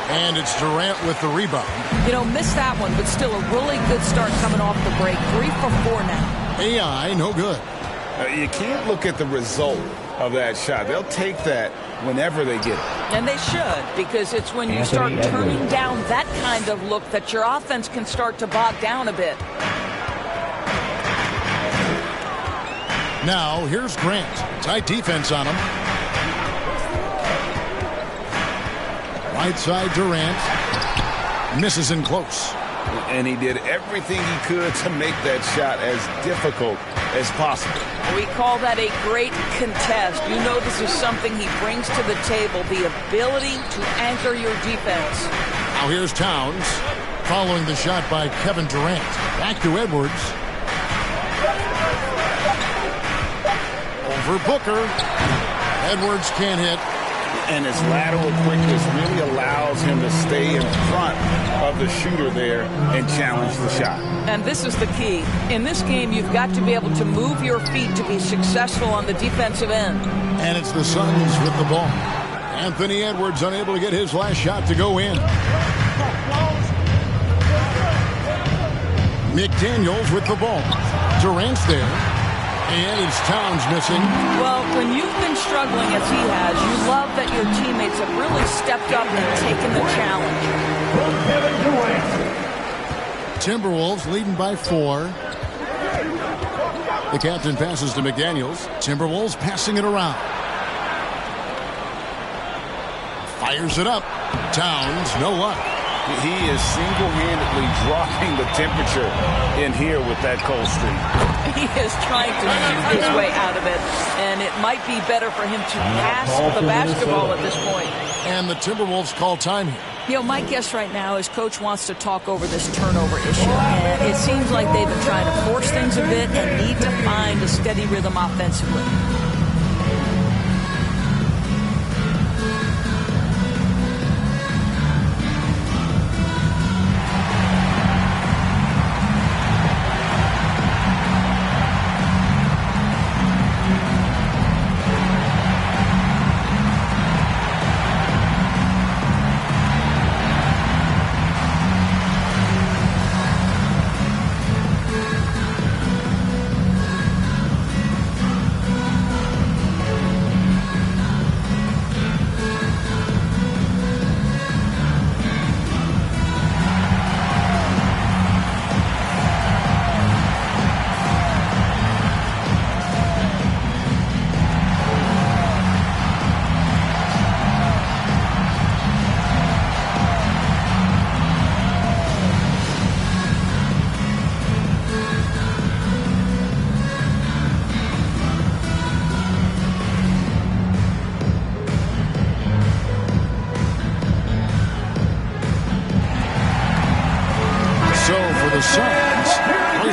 And it's Durant with the rebound. You know, missed that one, but still a really good start coming off the break. 3 for 4 now. AI, no good. You can't look at the result of that shot. They'll take that whenever they get it. And they should, because it's when you start turning down that kind of look that your offense can start to bog down a bit. Now, here's Grant. Tight defense on him. Right side, Durant. Misses in close. And he did everything he could to make that shot as difficult as possible. We call that a great contest. You know this is something he brings to the table, the ability to anchor your defense. Now here's Towns following the shot by Kevin Durant. Back to Edwards. Over Booker. Edwards can't hit. And his lateral quickness really allows him to stay in front of the shooter there and challenge the shot. And this is the key. In this game, you've got to be able to move your feet to be successful on the defensive end. And it's the Suns with the ball. Anthony Edwards unable to get his last shot to go in. McDaniels with the ball. Durant's there. And it's Towns missing. Well, when you've been struggling as he has, you love that your teammates have really stepped up and taken the challenge. Timberwolves leading by 4. The captain passes to McDaniels. Timberwolves passing it around. Fires it up. Towns, no luck. He is single-handedly dropping the temperature in here with that cold streak. He is trying to shoot his way out of it, and it might be better for him to pass the basketball at this point. And the Timberwolves call time here. You know, my guess right now is Coach wants to talk over this turnover issue, and it seems like they've been trying to force things a bit and need to find a steady rhythm offensively.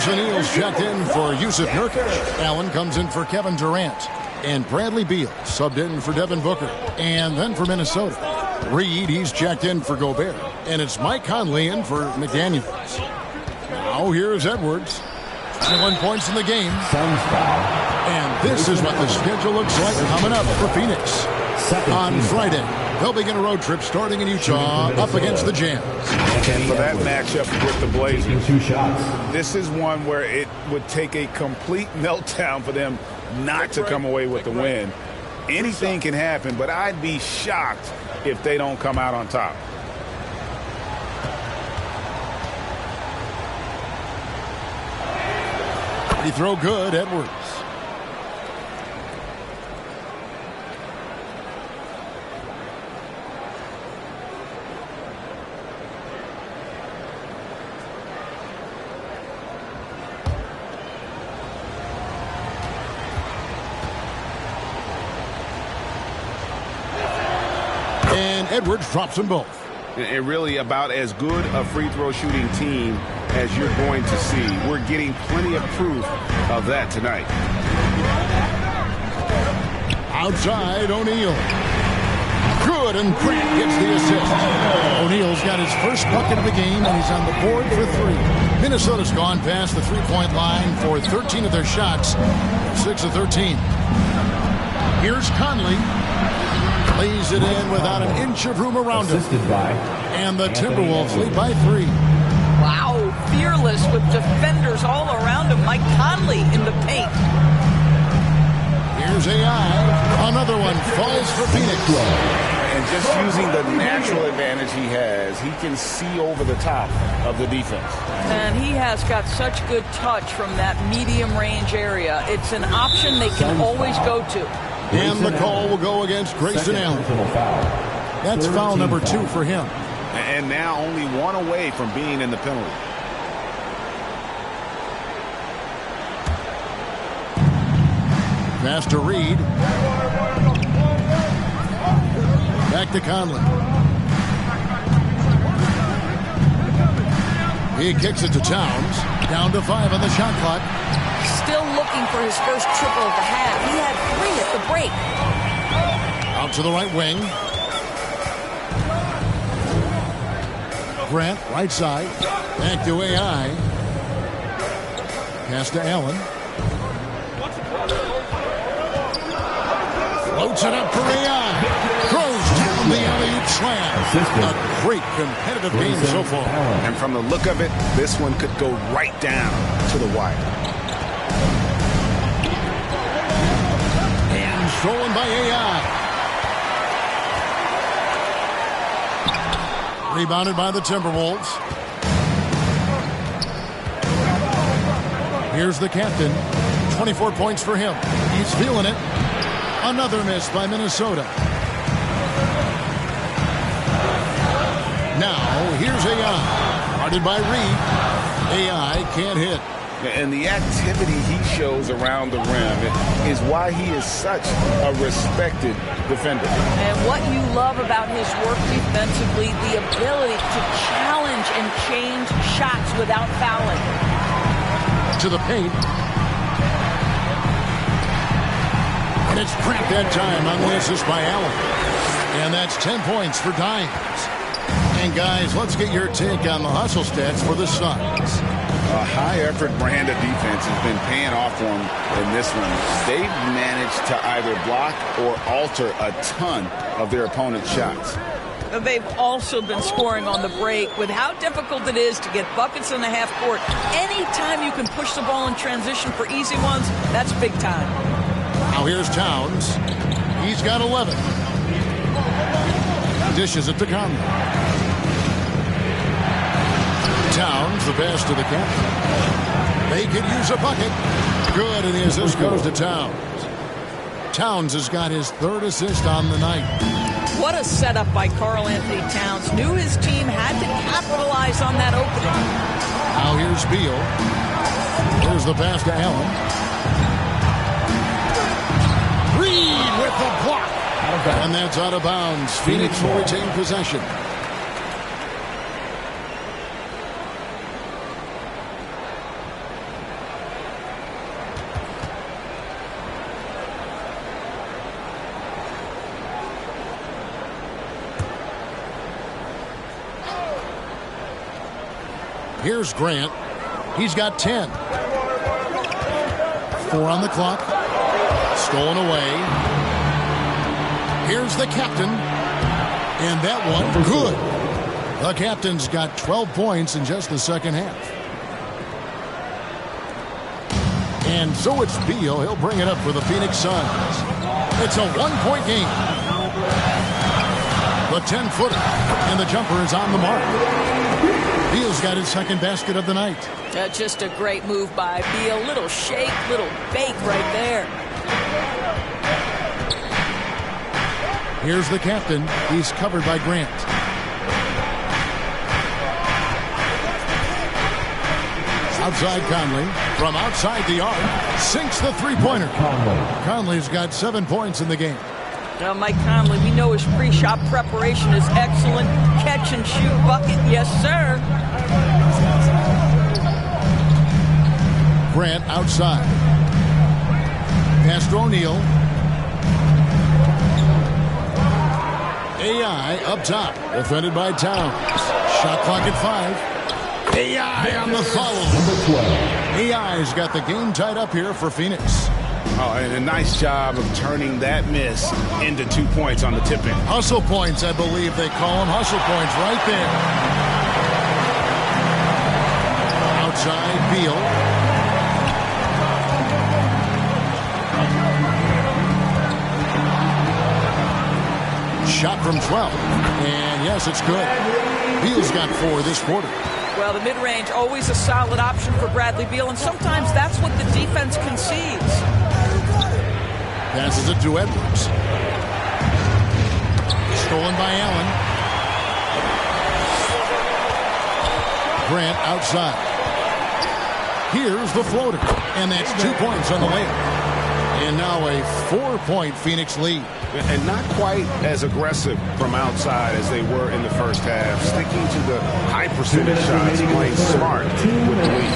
O'Neal's checked in for Yusuf Nurkic. Allen comes in for Kevin Durant. And Bradley Beal subbed in for Devin Booker. And then for Minnesota, Reed, he's checked in for Gobert. And it's Mike Conley in for McDaniels. Now here's Edwards. 21 points in the game. And this is what the schedule looks like coming up for Phoenix. On Friday, they'll begin a road trip starting in Utah up against the Jazz. And for that matchup with the Blazers, this is one where it would take a complete meltdown for them not to come away with the win. Anything can happen, but I'd be shocked if they don't come out on top. He throw good, Edwards. And Edwards drops them both. And really about as good a free throw shooting team as you're going to see. We're getting plenty of proof of that tonight. Outside, O'Neal. Good, and Grant gets the assist. O'Neal's got his first bucket of the game, and he's on the board for 3. Minnesota's gone past the three-point line for 13 of their shots, 6 of 13. Here's Conley. Lays it in without an inch of room around him. And the Timberwolves lead by 3. Wow, fearless with defenders all around him. Mike Conley in the paint. Another one falls for Phoenix. And just using the natural advantage he has, he can see over the top of the defense. And he has got such good touch from that medium range area. It's an option they can always go to. And the call will go against Grayson Allen. That's foul number 2 for him. And now only one away from being in the penalty. Pass to Reed. Back to Conley. He kicks it to Towns. Down to 5 on the shot clock. Still looking for his first triple of the half. He had 3 at the break. Out to the right wing. Grant, right side. Back to AI. Pass to Allen. Floats it up for AI. Throws down the alley-oop slam. A great competitive game so far. And from the look of it, this one could go right down to the wire. And stolen by AI. Rebounded by the Timberwolves. Here's the captain. 24 points for him. He's feeling it. Another miss by Minnesota. Now, here's AI. Guarded by Reed. AI can't hit. And the activity he shows around the rim is why he is such a respected defender. And what you love about his work defensively, the ability to challenge and change shots without fouling. To the paint. And it's Grant that time on the assist by Allen. And that's 10 points for Dimes. And guys, let's get your take on the hustle stats for the Suns. A high-effort brand of defense has been paying off for them in this one. They've managed to either block or alter a ton of their opponent's shots. They've also been scoring on the break. With how difficult it is to get buckets in the half court, anytime you can push the ball in transition for easy ones, that's big time. Now here's Towns. He's got 11. Dishes it to Conley. Towns, the pass to the captain. They could use a bucket. Good, and the assist goes to Towns. Towns has got his 3rd assist on the night. What a setup by Karl Anthony Towns. Knew his team had to capitalize on that opening. Now here's Beal. Here's the pass to Allen. Reed with the block. And that's out of bounds. Phoenix will retain possession. Here's Grant. He's got 10. 4 on the clock. Stolen away. Here's the captain. And that one, good. The captain's got 12 points in just the second half. And so it's Beal. He'll bring it up for the Phoenix Suns. It's a 1-point game. The 10-footer. And the jumper is on the mark. Beal's got his 2nd basket of the night. Just a great move by Beal. Little shake, little bake right there. Here's the captain. He's covered by Grant. Outside Conley. From outside the arc. Sinks the three-pointer. Conley's got 7 points in the game. Now, Mike Conley, we know his pre-shot preparation is excellent. Catch and shoot bucket, yes, sir. Grant outside. Pass to O'Neal. AI up top. Defended by Towns. Shot clock at 5. AI on the follow. AI's got the game tied up here for Phoenix. Oh, and a nice job of turning that miss into 2 points on the tip-in. Hustle points, I believe they call them. Hustle points right there. Outside, Beal. from 12. And yes, it's good. Beal's got 4 this quarter. Well, the mid-range, always a solid option for Bradley Beal, and sometimes that's what the defense concedes. Passes it to Edwards. Stolen by Allen. Grant outside. Here's the floater, and that's 2 points on the layup. And now a 4-point Phoenix lead. And not quite as aggressive from outside as they were in the first half. Sticking to the high percentage shots, playing smart with the lead.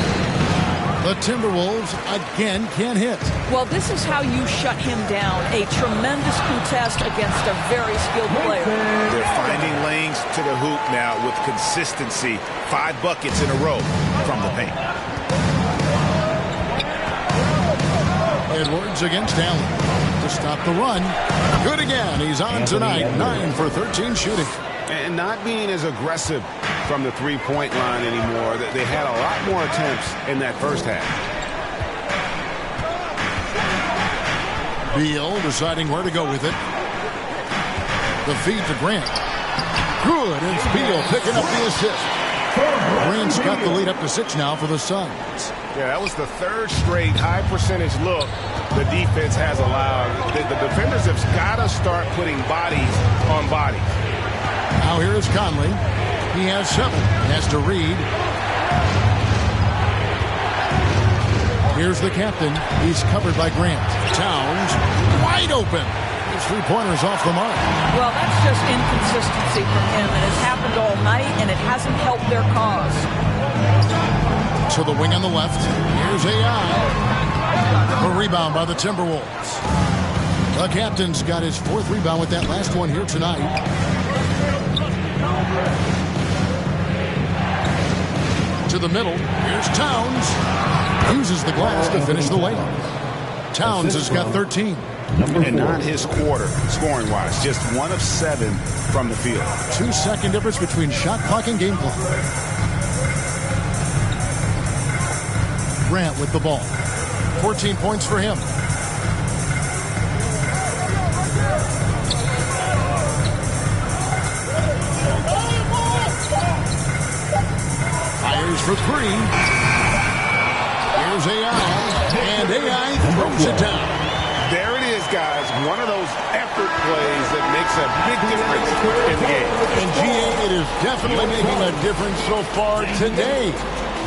The Timberwolves again can't hit. Well, this is how you shut him down. A tremendous contest against a very skilled player. They're finding lanes to the hoop now with consistency. 5 buckets in a row from the paint. Edwards against Allen to stop the run. Good again. He's on tonight. 9 for 13 shooting. And not being as aggressive from the three-point line anymore. They had a lot more attempts in that first half. Beal deciding where to go with it. The feed to Grant. Good. It's Beal picking up the assist. Grant's got the lead up to 6 now for the Suns. Yeah, that was the 3rd straight high percentage look the defense has allowed. The defenders have got to start putting bodies on bodies. Now here is Conley. He has 7. He has to read. Here's the captain. He's covered by Grant. Towns wide open. His 3-pointers off the mark. Well, that's just inconsistency from him, and it's happened all night, and it hasn't helped their cause. To the wing on the left. Here's AI. A rebound by the Timberwolves. The captain's got his 4th rebound with that last one here tonight. To the middle. Here's Towns. Uses the glass to finish the layup. Towns has got 13. And not his quarter, scoring-wise. Just 1 of 7 from the field. 2-second difference between shot clock and game clock. Grant with the ball. 14 points for him. Fires for 3. Here's AI. And AI throws it down. There it is, guys. One of those effort plays that makes a big difference in the game. And GA, it is definitely making a difference so far today.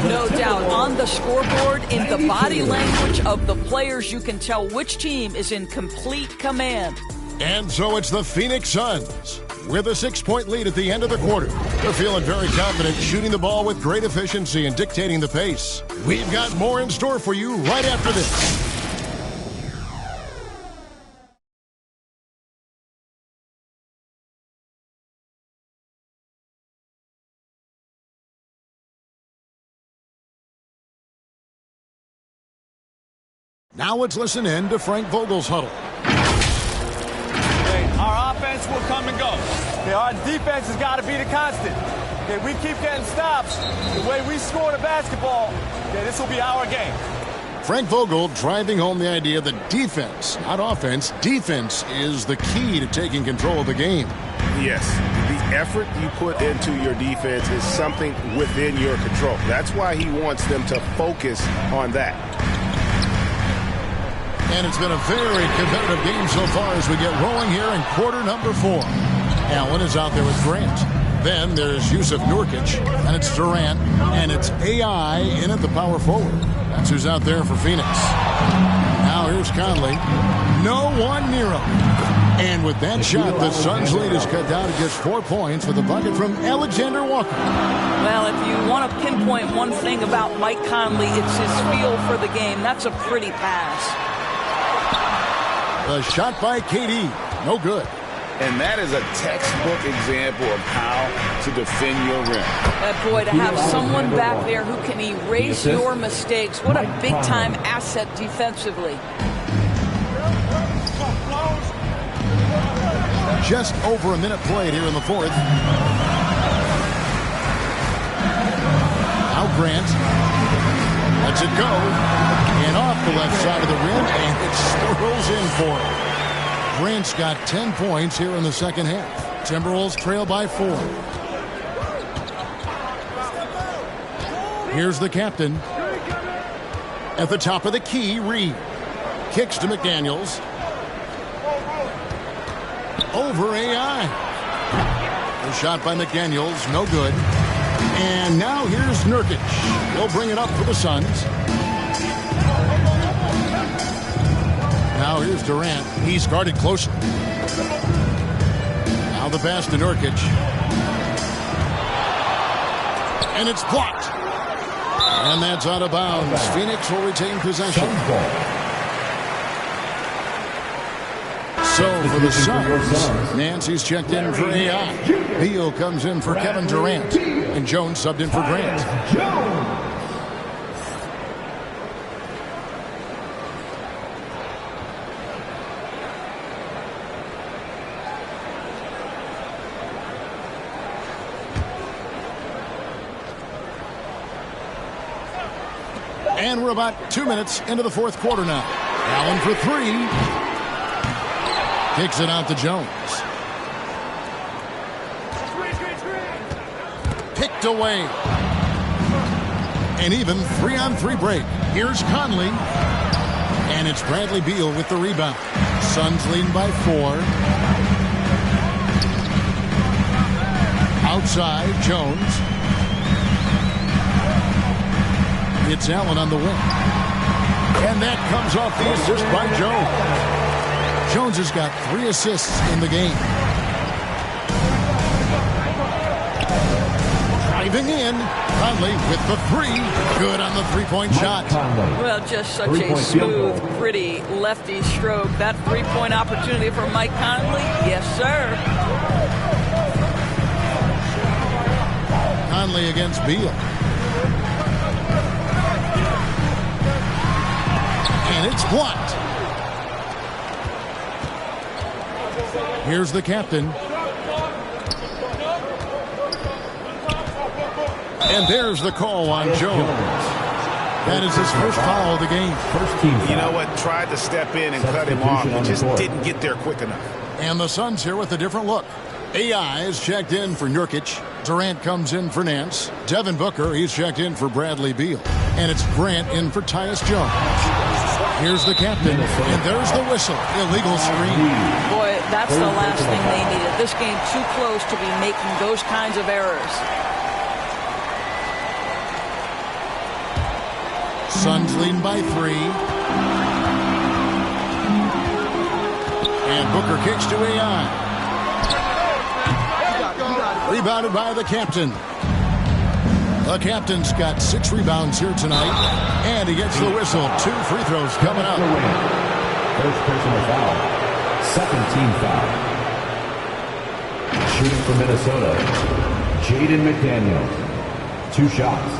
No doubt. On the scoreboard, in the body language of the players, you can tell which team is in complete command. And so it's the Phoenix Suns with a 6-point lead at the end of the quarter. They're feeling very confident, shooting the ball with great efficiency and dictating the pace. We've got more in store for you right after this. Now let's listen in to Frank Vogel's huddle. Hey, our offense will come and go. Okay, our defense has got to be the constant. Okay, we keep getting stops. The way we score the basketball, okay, this will be our game. Frank Vogel driving home the idea that defense, not offense, defense is the key to taking control of the game. Yes, the effort you put into your defense is something within your control. That's why he wants them to focus on that. And it's been a very competitive game so far as we get rolling here in quarter number 4. Allen is out there with Grant. Then there's Yusuf Nurkic, and it's Durant, and it's AI in at the power forward. That's who's out there for Phoenix. Now here's Conley. No one near him. And with that shot, the Suns' lead is cut down to just 4 points with a bucket from Alexander Walker. Well, if you want to pinpoint one thing about Mike Conley, it's his feel for the game. That's a pretty pass. The shot by KD. No good. And that is a textbook example of how to defend your rim. Boy, to have someone back there who can erase your mistakes. What a big-time asset defensively. Just over a minute played here in the 4th. Now Grant lets it go. And off the left side of the rim, and it swirls in for him. Grant's got 10 points here in the second half. Timberwolves trail by 4. Here's the captain. At the top of the key, Reed. Kicks to McDaniels. Over AI. The shot by McDaniels, no good. And now here's Nurkic. He'll bring it up for the Suns. Now here's Durant. He's guarded closely. Now the pass to Nurkic. And it's blocked. And that's out of bounds. Phoenix will retain possession. So for the Suns, Nancy's checked in for AI. Beal comes in for Kevin Durant. And Jones subbed in for Grant. And we're about 2 minutes into the fourth quarter now. Allen for 3. Kicks it out to Jones. Picked away. An even 3-on-3 break. Here's Conley. And it's Bradley Beal with the rebound. Suns leading by 4. Outside, Jones. It's Allen on the wing. And that comes off the assist by Jones. Jones has got 3 assists in the game. Driving in. Conley with the 3. Good on the three-point shot. Well, just such a smooth, pretty lefty stroke. That three-point opportunity for Mike Conley. Yes, sir. Conley against Beal. And it's blocked. Here's the captain. And there's the call on Jones. That is his first foul of the game. You know what? Tried to step in and cut him off. He just didn't get there quick enough. And the Suns here with a different look. AI is checked in for Nurkic. Durant comes in for Nance. Devin Booker, he's checked in for Bradley Beal. And it's Grant in for Tyus Jones. Here's the captain, and there's the whistle. Illegal screen. Boy, that's the last thing they needed. This game too close to be making those kinds of errors. Suns leading by 3. And Booker kicks to AI. Rebounded by the captain. The captain's got 6 rebounds here tonight. And he gets the whistle. 2 free throws coming up. First personal foul. Second team foul. Shooting for Minnesota, Jaden McDaniels. 2 shots.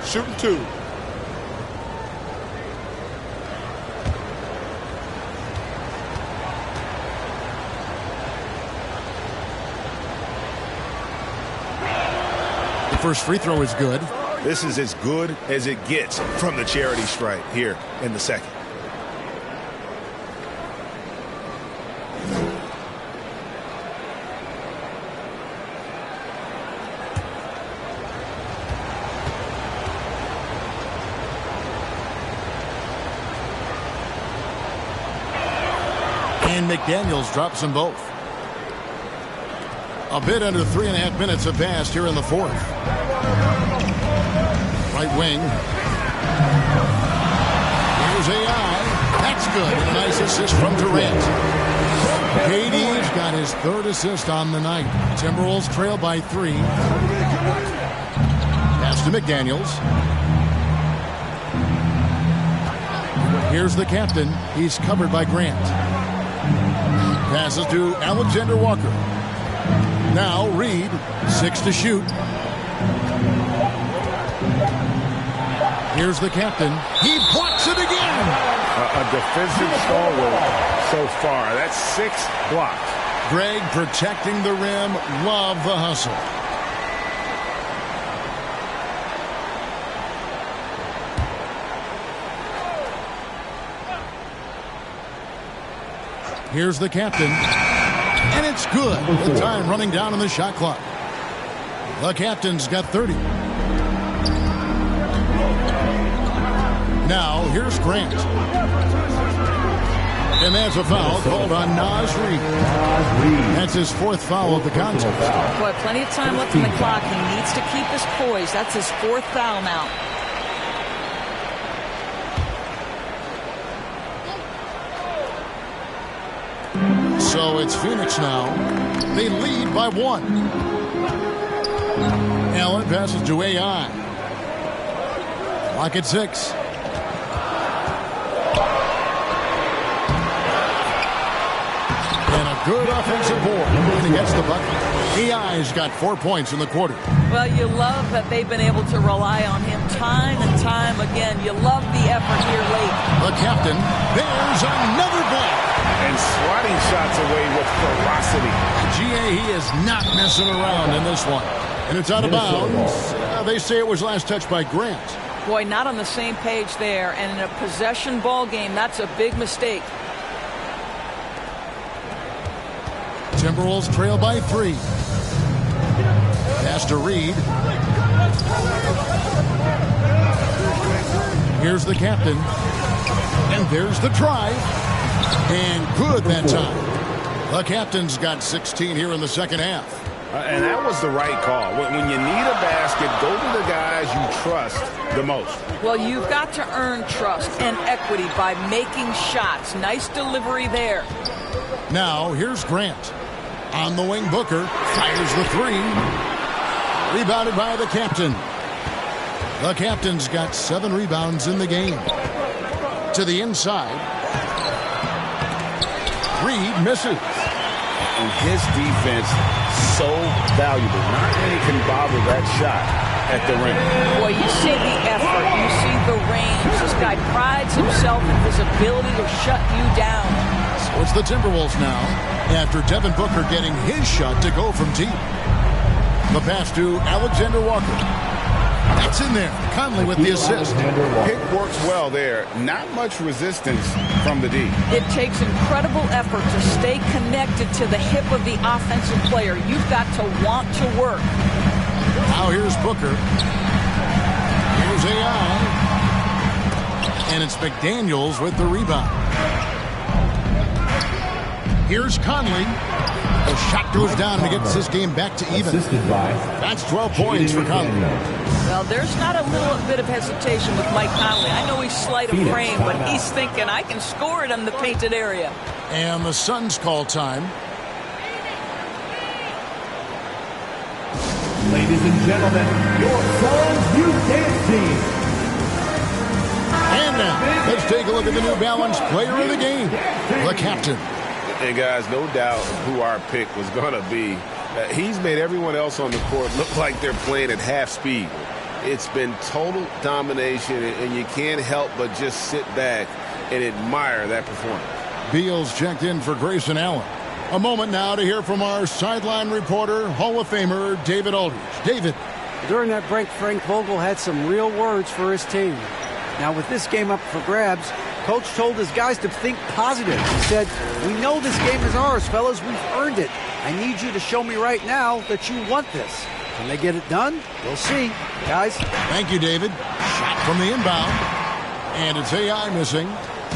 Shooting 2. The first free throw is good. This is as good as it gets from the charity stripe here in the second. And McDaniels drops them both. A bit under 3.5 minutes have passed here in the fourth. Right wing. Here's AI. That's good. A nice assist from Durant. KD's got his 3rd assist on the night. Timberwolves trail by 3. Pass to McDaniels. Here's the captain. He's covered by Grant. Passes to Alexander Walker. Now Reed, 6 to shoot. Here's the captain. He blocks it again. A defensive stalwart so far. That's 6 blocks. Greg protecting the rim. Love the hustle. Here's the captain. And it's good. The time running down on the shot clock. The captain's got 30. Now, here's Grant. And that's a foul called on Naz Reid. That's his 4th foul of the contest. Boy, plenty of time left on the clock. He needs to keep his poise. That's his 4th foul now. So it's Phoenix now. They lead by 1. Allen passes to AI. Clock at 6. And a good offensive board. And he gets the bucket. AI's got 4 points in the quarter. Well, you love that they've been able to rely on him time and time again. You love the effort here late. The captain, there's another block. And swatting shots away with ferocity. GA, he is not messing around in this one. And it's out of bounds. They say it was last touched by Grant. Boy, not on the same page there. And in a possession ball game, that's a big mistake. Timberwolves trail by 3. Pass to Reid. Here's the captain. And there's the drive. And good that time. The captain's got 16 here in the second half. And that was the right call. When you need a basket, go to the guys you trust the most. Well, you've got to earn trust and equity by making shots. Nice delivery there. Now, here's Grant. On the wing, Booker fires the 3. Rebounded by the captain. The captain's got 7 rebounds in the game. To the inside. Reid misses. And his defense so valuable. Not many can bother that shot at the rim. Boy, you see the effort. You see the range. This guy prides himself in his ability to shut you down. So it's the Timberwolves now, after Devin Booker getting his shot to go from deep. The pass to Alexander Walker. That's in there. Conley with the assist. Pick works well there. Not much resistance from the D. It takes incredible effort to stay connected to the hip of the offensive player. You've got to want to work. Now here's Booker. Here's AI. And it's McDaniels with the rebound. Here's Conley. The shot goes down and gets this game back to even. That's 12 points for Conley. Well, there's not a little bit of hesitation with Mike Conley. I know he's slight of frame, but he's thinking, I can score it in the painted area. And the Suns call time. Ladies and gentlemen, your Suns Youth Dance Team. And now, let's take a look at the New Balance player of the game, the captain. And guys, no doubt who our pick was going to be. He's made everyone else on the court look like they're playing at half speed. It's been total domination, and you can't help but just sit back and admire that performance. Beals checked in for Grayson Allen. A moment now to hear from our sideline reporter, Hall of Famer David Aldridge. David. During that break, Frank Vogel had some real words for his team. Now, with this game up for grabs, Coach told his guys to think positive. He said, we know this game is ours, fellas. We've earned it. I need you to show me right now that you want this. Can they get it done? We'll see, guys. Thank you, David. Shot from the inbound. And it's AI missing.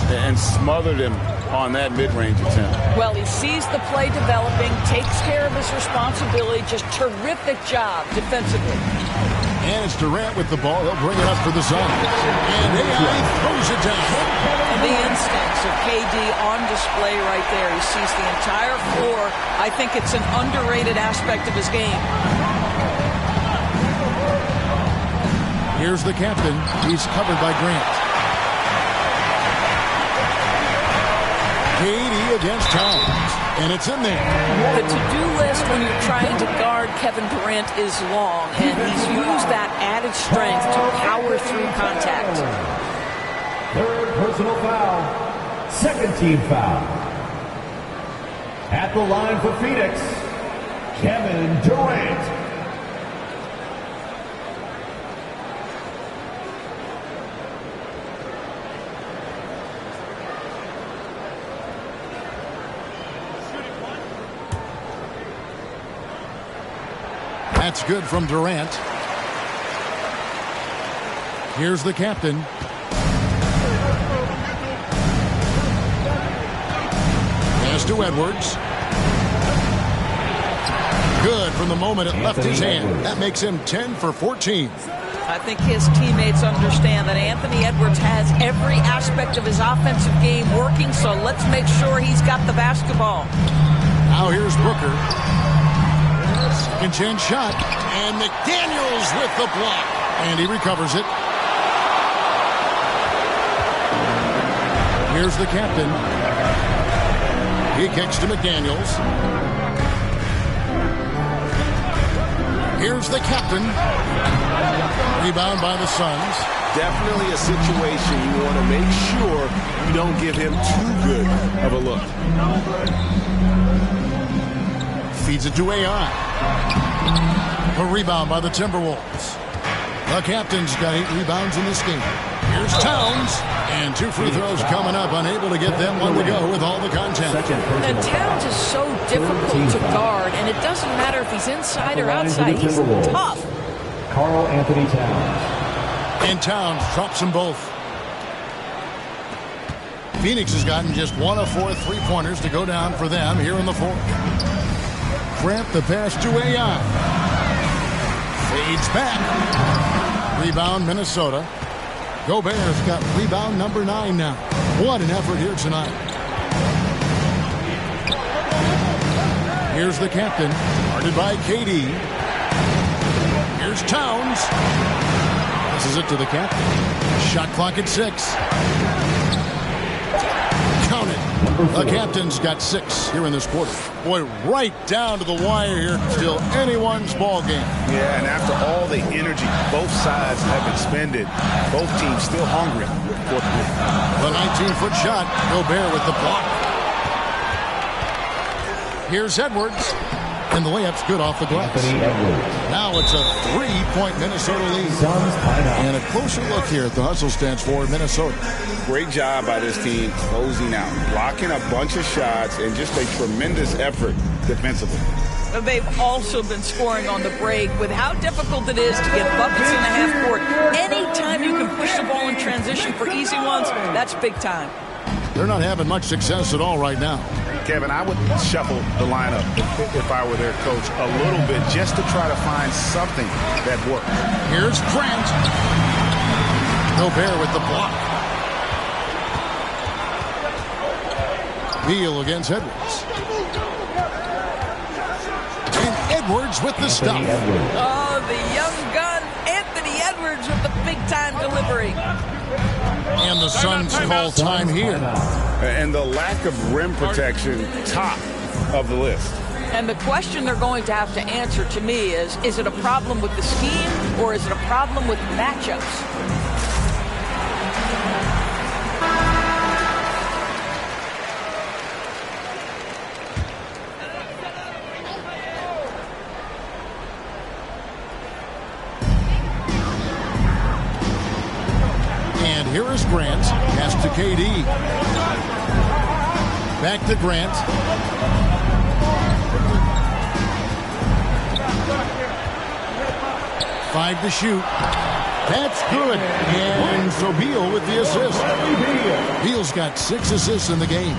And smothered him on that mid-range attempt. Well, he sees the play developing, takes care of his responsibility. Just terrific job defensively. And it's Durant with the ball. He'll bring it up for the Suns. And AI throws it down. And the instincts of KD on display right there. He sees the entire floor. I think it's an underrated aspect of his game. Here's the captain. He's covered by Grant. KD against Towns. And it's in there. The to-do list when you're trying to guard Kevin Durant is long, and he's used that added strength to power through contact. Third personal foul. Second team foul. At the line for Phoenix, Kevin Durant. That's good from Durant. Here's the captain. Pass to Edwards. Good from the moment it left his hand. That makes him 10 for 14. I think his teammates understand that Anthony Edwards has every aspect of his offensive game working, so let's make sure he's got the basketball. Now here's Booker. Second chance shot, and McDaniels with the block. And he recovers it. Here's the captain. He kicks to McDaniels. Here's the captain. Rebound by the Suns. Definitely a situation you want to make sure you don't give him too good of a look. Feeds it to AI. A rebound by the Timberwolves. The captain's got 8 rebounds in this game. Here's Towns. And 2 free throws coming up. Unable to get them one to go with all the contact. And Towns is so difficult to guard, and it doesn't matter if he's inside or outside. He's tough. Karl Anthony Towns. And Towns drops them both. Phoenix has gotten just 1 of 4 3-pointers to go down for them here in the fourth. Grant the pass to AI. Fades back. Rebound Minnesota. Gobert's got rebound number 9 now. What an effort here tonight. Here's the captain. Guarded by KD. Here's Towns. This is it to the captain. Shot clock at 6. Count it. The captain's got 6 here in this quarter. Boy, right down to the wire here. Still anyone's ball game. Yeah, and after all the energy both sides have expended, both teams still hungry for the win. The 19-foot shot. Gobert with the block. Here's Edwards. And the layup's good off the glass. Now it's a 3-point Minnesota lead. And a closer look here at the hustle stats for Minnesota. Great job by this team closing out, blocking a bunch of shots, and just a tremendous effort defensively. They've also been scoring on the break with how difficult it is to get buckets in the half court. Anytime you can push the ball in transition for easy ones, that's big time. They're not having much success at all right now. Kevin, I would shuffle the lineup if I were their coach a little bit just to try to find something that works. Here's Grant. Gobert with the block. Beal against Edwards. And Edwards with the stop. Oh, the young gun, Anthony Edwards with the big-time delivery. And the Suns call time here. And the lack of rim protection, top of the list. And the question they're going to have to answer to me is it a problem with the scheme or is it a problem with matchups? And here is Grant. Pass to KD. Back to Grant. Five to shoot. That's good. And so Beal with the assist. Beal's got 6 assists in the game.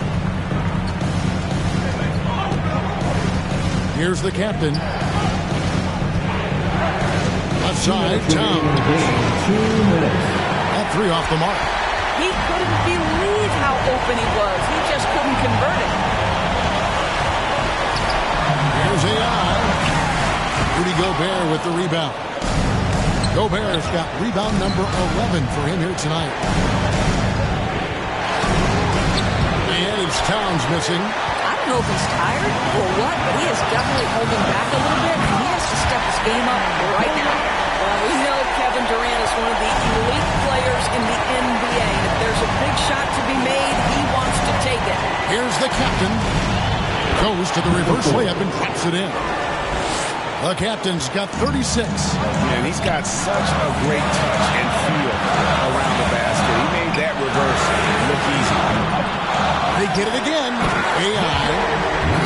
Here's the captain. Left side, Towns. 2 minutes. That 3 off the mark. He couldn't believe how open he was. He just couldn't convert it. Here's AI. Rudy Gobert with the rebound. Gobert's got rebound number 11 for him here tonight. And it's Towns missing. I don't know if he's tired or what, but he is definitely holding back a little bit, and he has to step his game up right now. Well, we know Kevin Durant is one of the elite players in the NBA, and if there's a big shot to be made, he wants to take it. Here's the captain. Goes to the reverse layup and drops it in. The captain's got 36. And he's got such a great touch and feel around the basket. He made that reverse look easy. They get it again. AI.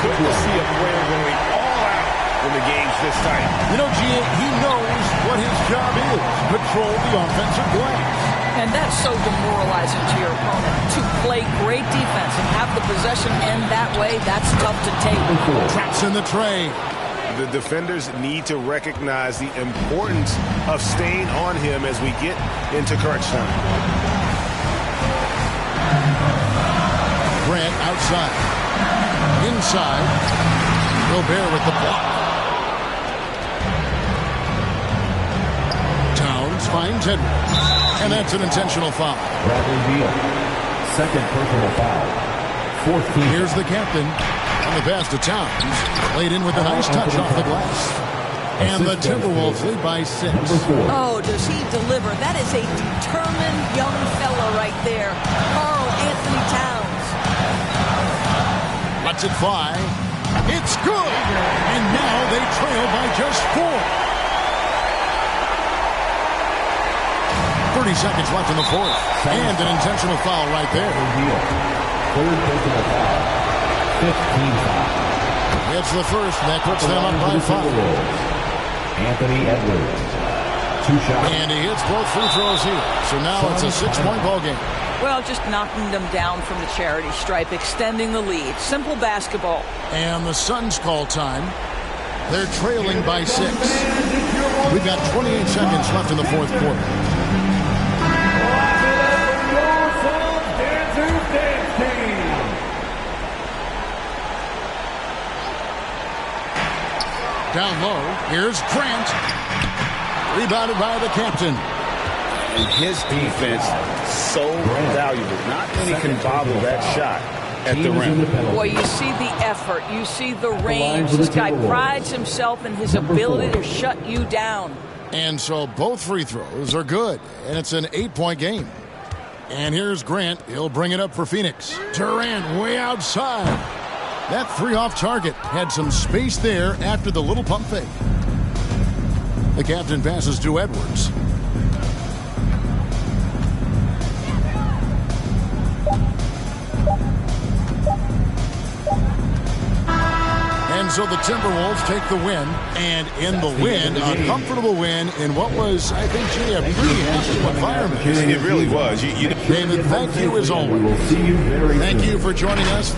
Good to see a player going all out when the game's this tight. You know, G.A., he knows what his job is. Control the offensive glass. And that's so demoralizing to your opponent. To play great defense and have the possession end that way, that's tough to take. Traps in the tray. The defenders need to recognize the importance of staying on him as we get into crunch time. Grant outside. Inside. Gobert with the block. Towns finds Edwards. And that's an intentional foul. Bradley Beal. Second personal foul. 14. Here's the captain. On the pass to Towns. Laid in with a nice touch off the glass. And the Timberwolves lead by 6. Oh, does he deliver? That is a determined young fella right there. Karl Anthony Towns. Lets it fly. It's good. And now they trail by just 4. 30 seconds left in the fourth. And an intentional foul right there. Third personal foul. 15 foul. It's the first, and that puts them up by 5. Anthony Edwards. 2 shots. And he hits both free throws here. So now it's a 6-point ball game. Well, just knocking them down from the charity stripe, extending the lead. Simple basketball. And the Suns call time. They're trailing by 6. We've got 28 seconds left in the fourth quarter. Down low, here's Grant. Rebounded by the captain. And his defense, so valuable. Not many can bobble that shot at the rim. Boy, you see the effort. You see the range. This guy prides himself in his ability to shut you down. And so both free throws are good. And it's an 8-point game. And here's Grant. He'll bring it up for Phoenix. Durant way outside. That 3 off target had some space there after the little pump fake. The captain passes to Edwards. And so the Timberwolves take the win. And in the win, a comfortable win in what was, I think, a pretty hostile environment. It really was. David, thank you as always. Thank you for joining us.